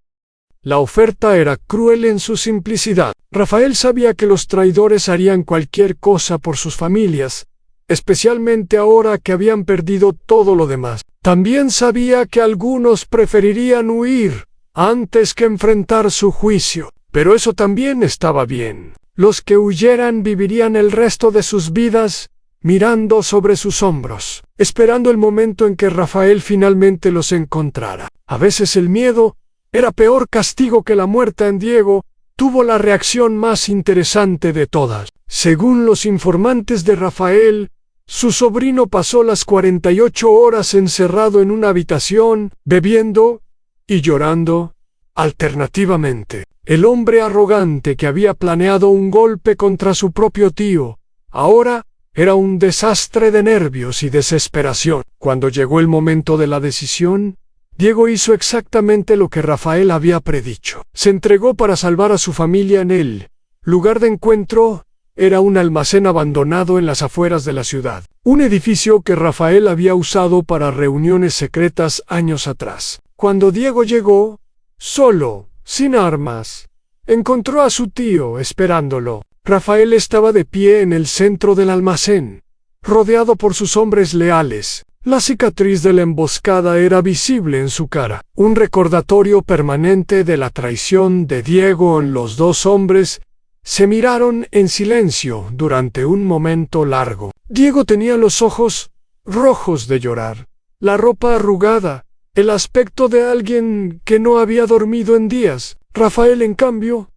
La oferta era cruel en su simplicidad. Rafael sabía que los traidores harían cualquier cosa por sus familias, especialmente ahora que habían perdido todo lo demás. También sabía que algunos preferirían huir antes que enfrentar su juicio. Pero eso también estaba bien. Los que huyeran vivirían el resto de sus vidas mirando sobre sus hombros, esperando el momento en que Rafael finalmente los encontrara. A veces el miedo era peor castigo que la muerte. En Diego tuvo la reacción más interesante de todas. Según los informantes de Rafael, su sobrino pasó las 48 horas encerrado en una habitación, bebiendo y llorando alternativamente. El hombre arrogante que había planeado un golpe contra su propio tío, ahora era un desastre de nervios y desesperación. Cuando llegó el momento de la decisión, Diego hizo exactamente lo que Rafael había predicho. Se entregó para salvar a su familia. En el lugar de encuentro era un almacén abandonado en las afueras de la ciudad, un edificio que Rafael había usado para reuniones secretas años atrás. Cuando Diego llegó, solo, sin armas, encontró a su tío esperándolo. Rafael estaba de pie en el centro del almacén, rodeado por sus hombres leales. La cicatriz de la emboscada era visible en su cara, un recordatorio permanente de la traición de Diego. Los dos hombres se miraron en silencio durante un momento largo. Diego tenía los ojos rojos de llorar, la ropa arrugada, el aspecto de alguien que no había dormido en días. Rafael, en cambio,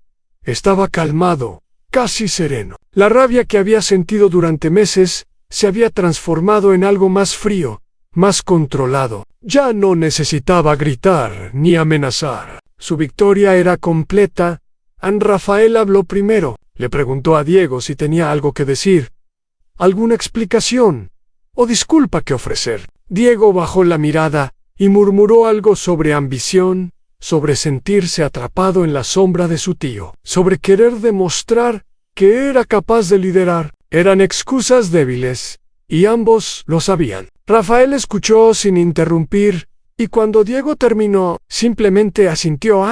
estaba calmado, casi sereno. La rabia que había sentido durante meses se había transformado en algo más frío, más controlado. Ya no necesitaba gritar ni amenazar. Su victoria era completa. Rafael habló primero. Le preguntó a Diego si tenía algo que decir, alguna explicación o disculpa que ofrecer. Diego bajó la mirada y murmuró algo sobre ambición, sobre sentirse atrapado en la sombra de su tío, sobre querer demostrar que era capaz de liderar. Eran excusas débiles, y ambos lo sabían. Rafael escuchó sin interrumpir, y cuando Diego terminó, simplemente asintió.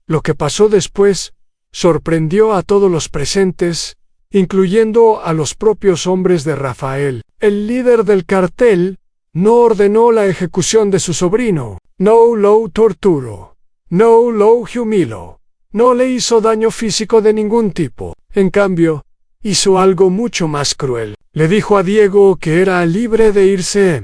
Lo que pasó después sorprendió a todos los presentes, incluyendo a los propios hombres de Rafael. El líder del cartel no ordenó la ejecución de su sobrino, no lo torturó, no lo humilló, no le hizo daño físico de ningún tipo. En cambio, hizo algo mucho más cruel. Le dijo a Diego que era libre de irse,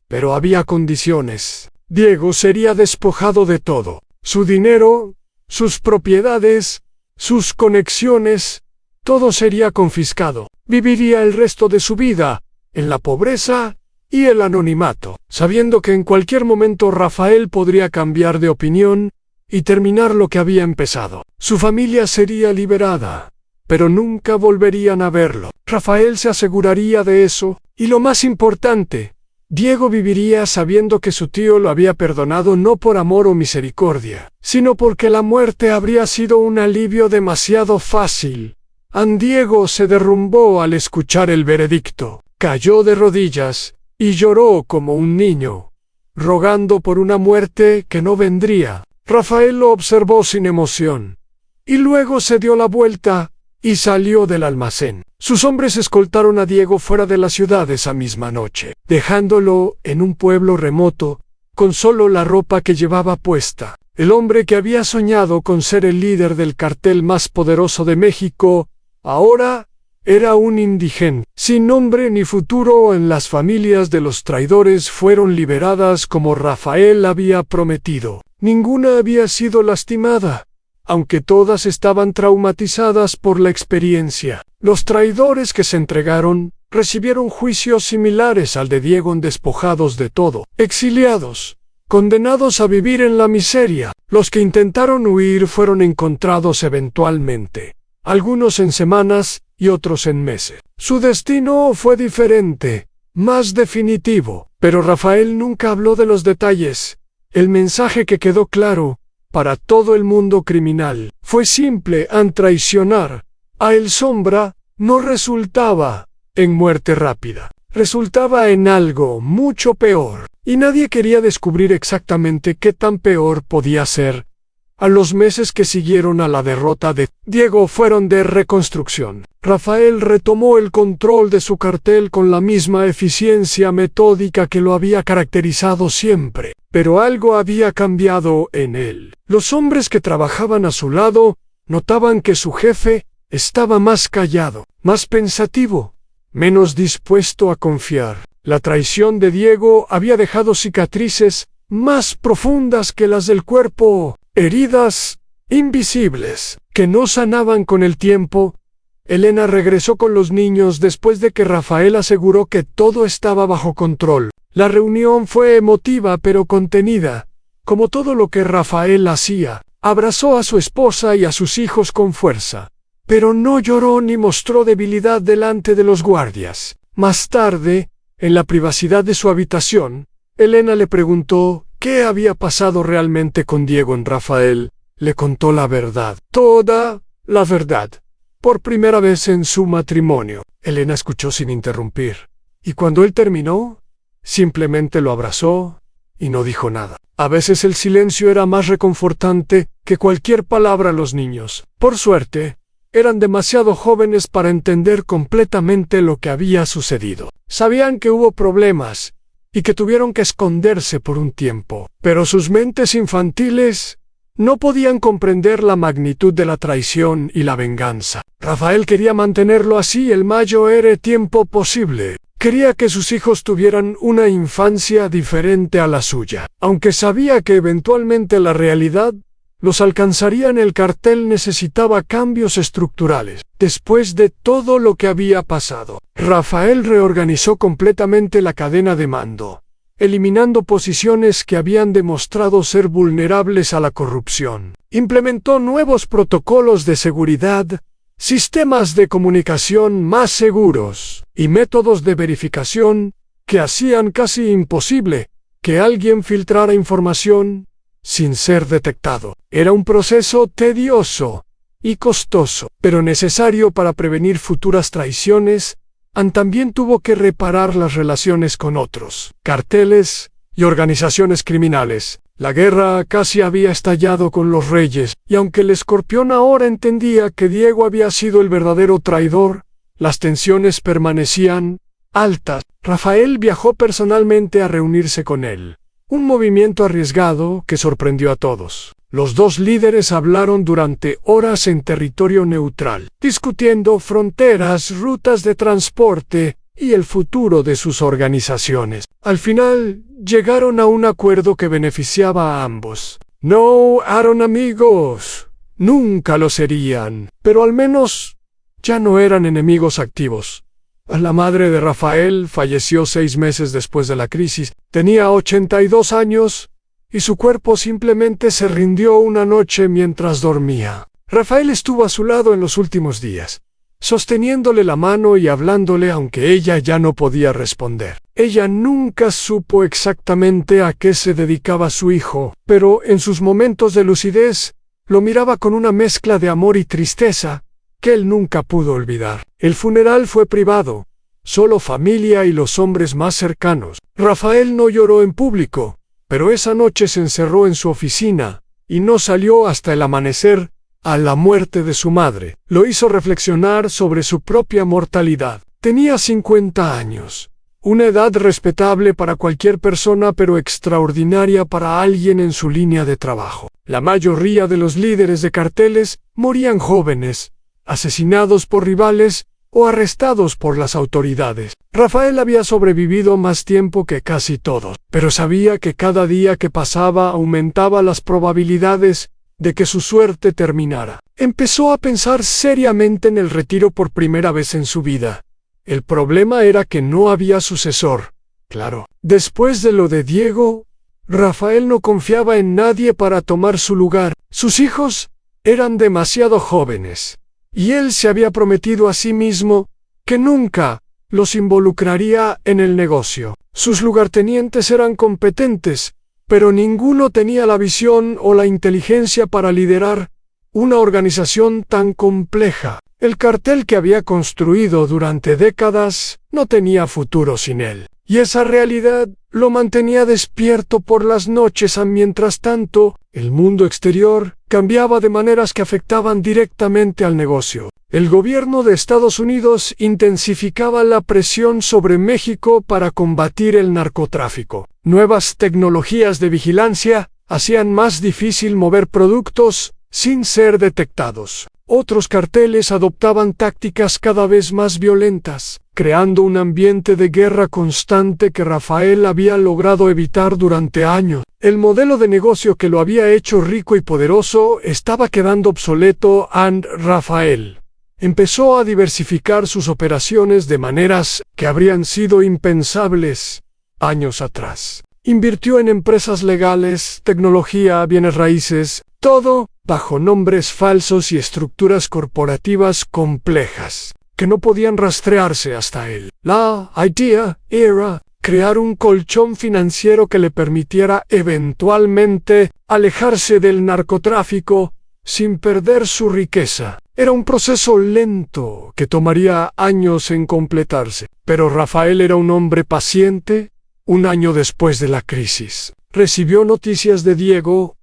pero había condiciones. Diego sería despojado de todo: su dinero, sus propiedades, sus conexiones, todo sería confiscado. Viviría el resto de su vida en la pobreza y el anonimato, sabiendo que en cualquier momento Rafael podría cambiar de opinión y terminar lo que había empezado. Su familia sería liberada, pero nunca volverían a verlo. Rafael se aseguraría de eso, y lo más importante, Diego viviría sabiendo que su tío lo había perdonado no por amor o misericordia, sino porque la muerte habría sido un alivio demasiado fácil. Diego se derrumbó al escuchar el veredicto, cayó de rodillas y lloró como un niño, rogando por una muerte que no vendría. Rafael lo observó sin emoción, y luego se dio la vuelta y salió del almacén. Sus hombres escoltaron a Diego fuera de la ciudad esa misma noche, dejándolo en un pueblo remoto, con solo la ropa que llevaba puesta. El hombre que había soñado con ser el líder del cartel más poderoso de México, ahora era un indigente, sin nombre ni futuro. En las familias de los traidores fueron liberadas como Rafael había prometido. Ninguna había sido lastimada, aunque todas estaban traumatizadas por la experiencia. Los traidores que se entregaron recibieron juicios similares al de Diego, despojados de todo, exiliados, condenados a vivir en la miseria. Los que intentaron huir fueron encontrados eventualmente, algunos en semanas y otros en meses. Su destino fue diferente, más definitivo, pero Rafael nunca habló de los detalles. El mensaje que quedó claro para todo el mundo criminal fue simple: traicionar a El Sombra no resultaba en muerte rápida, resultaba en algo mucho peor, y nadie quería descubrir exactamente qué tan peor podía ser. A los meses que siguieron a la derrota de Diego fueron de reconstrucción. Rafael retomó el control de su cartel con la misma eficiencia metódica que lo había caracterizado siempre, pero algo había cambiado en él. Los hombres que trabajaban a su lado notaban que su jefe estaba más callado, más pensativo, menos dispuesto a confiar. La traición de Diego había dejado cicatrices más profundas que las del cuerpo, heridas invisibles que no sanaban con el tiempo. Elena regresó con los niños después de que Rafael aseguró que todo estaba bajo control. La reunión fue emotiva pero contenida, como todo lo que Rafael hacía. Abrazó a su esposa y a sus hijos con fuerza, pero no lloró ni mostró debilidad delante de los guardias. Más tarde, en la privacidad de su habitación, Elena le preguntó qué había pasado realmente con Diego. Rafael le contó la verdad, toda la verdad, por primera vez en su matrimonio. Elena escuchó sin interrumpir, y cuando él terminó, simplemente lo abrazó y no dijo nada. A veces el silencio era más reconfortante que cualquier palabra. Los niños, por suerte, eran demasiado jóvenes para entender completamente lo que había sucedido. Sabían que hubo problemas y que tuvieron que esconderse por un tiempo, pero sus mentes infantiles no podían comprender la magnitud de la traición y la venganza. Rafael quería mantenerlo así el mayor tiempo posible. Quería que sus hijos tuvieran una infancia diferente a la suya, aunque sabía que eventualmente la realidad los alcanzarían. El cartel necesitaba cambios estructurales. Después de todo lo que había pasado, Rafael reorganizó completamente la cadena de mando, eliminando posiciones que habían demostrado ser vulnerables a la corrupción. Implementó nuevos protocolos de seguridad, sistemas de comunicación más seguros y métodos de verificación que hacían casi imposible que alguien filtrara información sin ser detectado. Era un proceso tedioso y costoso, pero necesario para prevenir futuras traiciones. También tuvo que reparar las relaciones con otros carteles y organizaciones criminales. La guerra casi había estallado con los reyes, y aunque el Escorpión ahora entendía que Diego había sido el verdadero traidor, las tensiones permanecían altas. Rafael viajó personalmente a reunirse con él. Un movimiento arriesgado que sorprendió a todos. Los dos líderes hablaron durante horas en territorio neutral, discutiendo fronteras, rutas de transporte y el futuro de sus organizaciones. Al final, llegaron a un acuerdo que beneficiaba a ambos. No eran amigos, nunca lo serían, pero al menos ya no eran enemigos activos. La madre de Rafael falleció 6 meses después de la crisis. Tenía 82 años y su cuerpo simplemente se rindió una noche mientras dormía. Rafael estuvo a su lado en los últimos días, sosteniéndole la mano y hablándole aunque ella ya no podía responder. Ella nunca supo exactamente a qué se dedicaba su hijo, pero en sus momentos de lucidez lo miraba con una mezcla de amor y tristeza que él nunca pudo olvidar. El funeral fue privado, solo familia y los hombres más cercanos. Rafael no lloró en público, pero esa noche se encerró en su oficina y no salió hasta el amanecer. A la muerte de su madre, lo hizo reflexionar sobre su propia mortalidad. Tenía 50 años, una edad respetable para cualquier persona pero extraordinaria para alguien en su línea de trabajo. La mayoría de los líderes de carteles morían jóvenes, asesinados por rivales o arrestados por las autoridades. Rafael había sobrevivido más tiempo que casi todos, pero sabía que cada día que pasaba aumentaba las probabilidades de que su suerte terminara. Empezó a pensar seriamente en el retiro por primera vez en su vida. El problema era que no había sucesor. Claro, después de lo de Diego, Rafael no confiaba en nadie para tomar su lugar. Sus hijos eran demasiado jóvenes, y él se había prometido a sí mismo que nunca los involucraría en el negocio. Sus lugartenientes eran competentes, pero ninguno tenía la visión o la inteligencia para liderar una organización tan compleja. El cartel que había construido durante décadas no tenía futuro sin él, y esa realidad lo mantenía despierto por las noches. Mientras tanto, el mundo exterior cambiaba de maneras que afectaban directamente al negocio. El gobierno de Estados Unidos intensificaba la presión sobre México para combatir el narcotráfico. Nuevas tecnologías de vigilancia hacían más difícil mover productos sin ser detectados. Otros carteles adoptaban tácticas cada vez más violentas, creando un ambiente de guerra constante que Rafael había logrado evitar durante años. El modelo de negocio que lo había hecho rico y poderoso estaba quedando obsoleto. Rafael empezó a diversificar sus operaciones de maneras que habrían sido impensables años atrás. Invirtió en empresas legales, tecnología, bienes raíces, todo bajo nombres falsos y estructuras corporativas complejas que no podían rastrearse hasta él. La idea era crear un colchón financiero que le permitiera eventualmente alejarse del narcotráfico sin perder su riqueza. Era un proceso lento que tomaría años en completarse, pero Rafael era un hombre paciente. Un año después de la crisis, recibió noticias de Diego.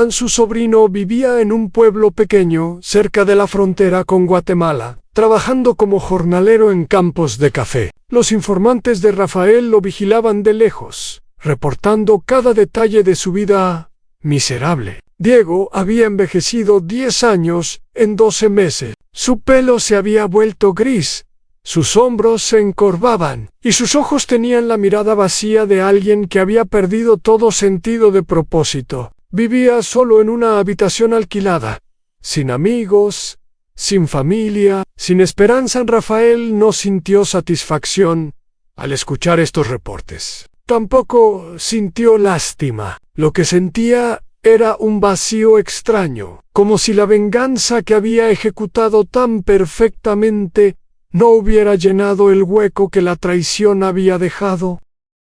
Su sobrino vivía en un pueblo pequeño cerca de la frontera con Guatemala, trabajando como jornalero en campos de café. Los informantes de Rafael lo vigilaban de lejos, reportando cada detalle de su vida miserable. Diego había envejecido 10 años en 12 meses. Su pelo se había vuelto gris, sus hombros se encorvaban, y sus ojos tenían la mirada vacía de alguien que había perdido todo sentido de propósito. Vivía solo en una habitación alquilada, sin amigos, sin familia, sin esperanza. Rafael no sintió satisfacción al escuchar estos reportes. Tampoco sintió lástima. Lo que sentía era un vacío extraño, como si la venganza que había ejecutado tan perfectamente no hubiera llenado el hueco que la traición había dejado.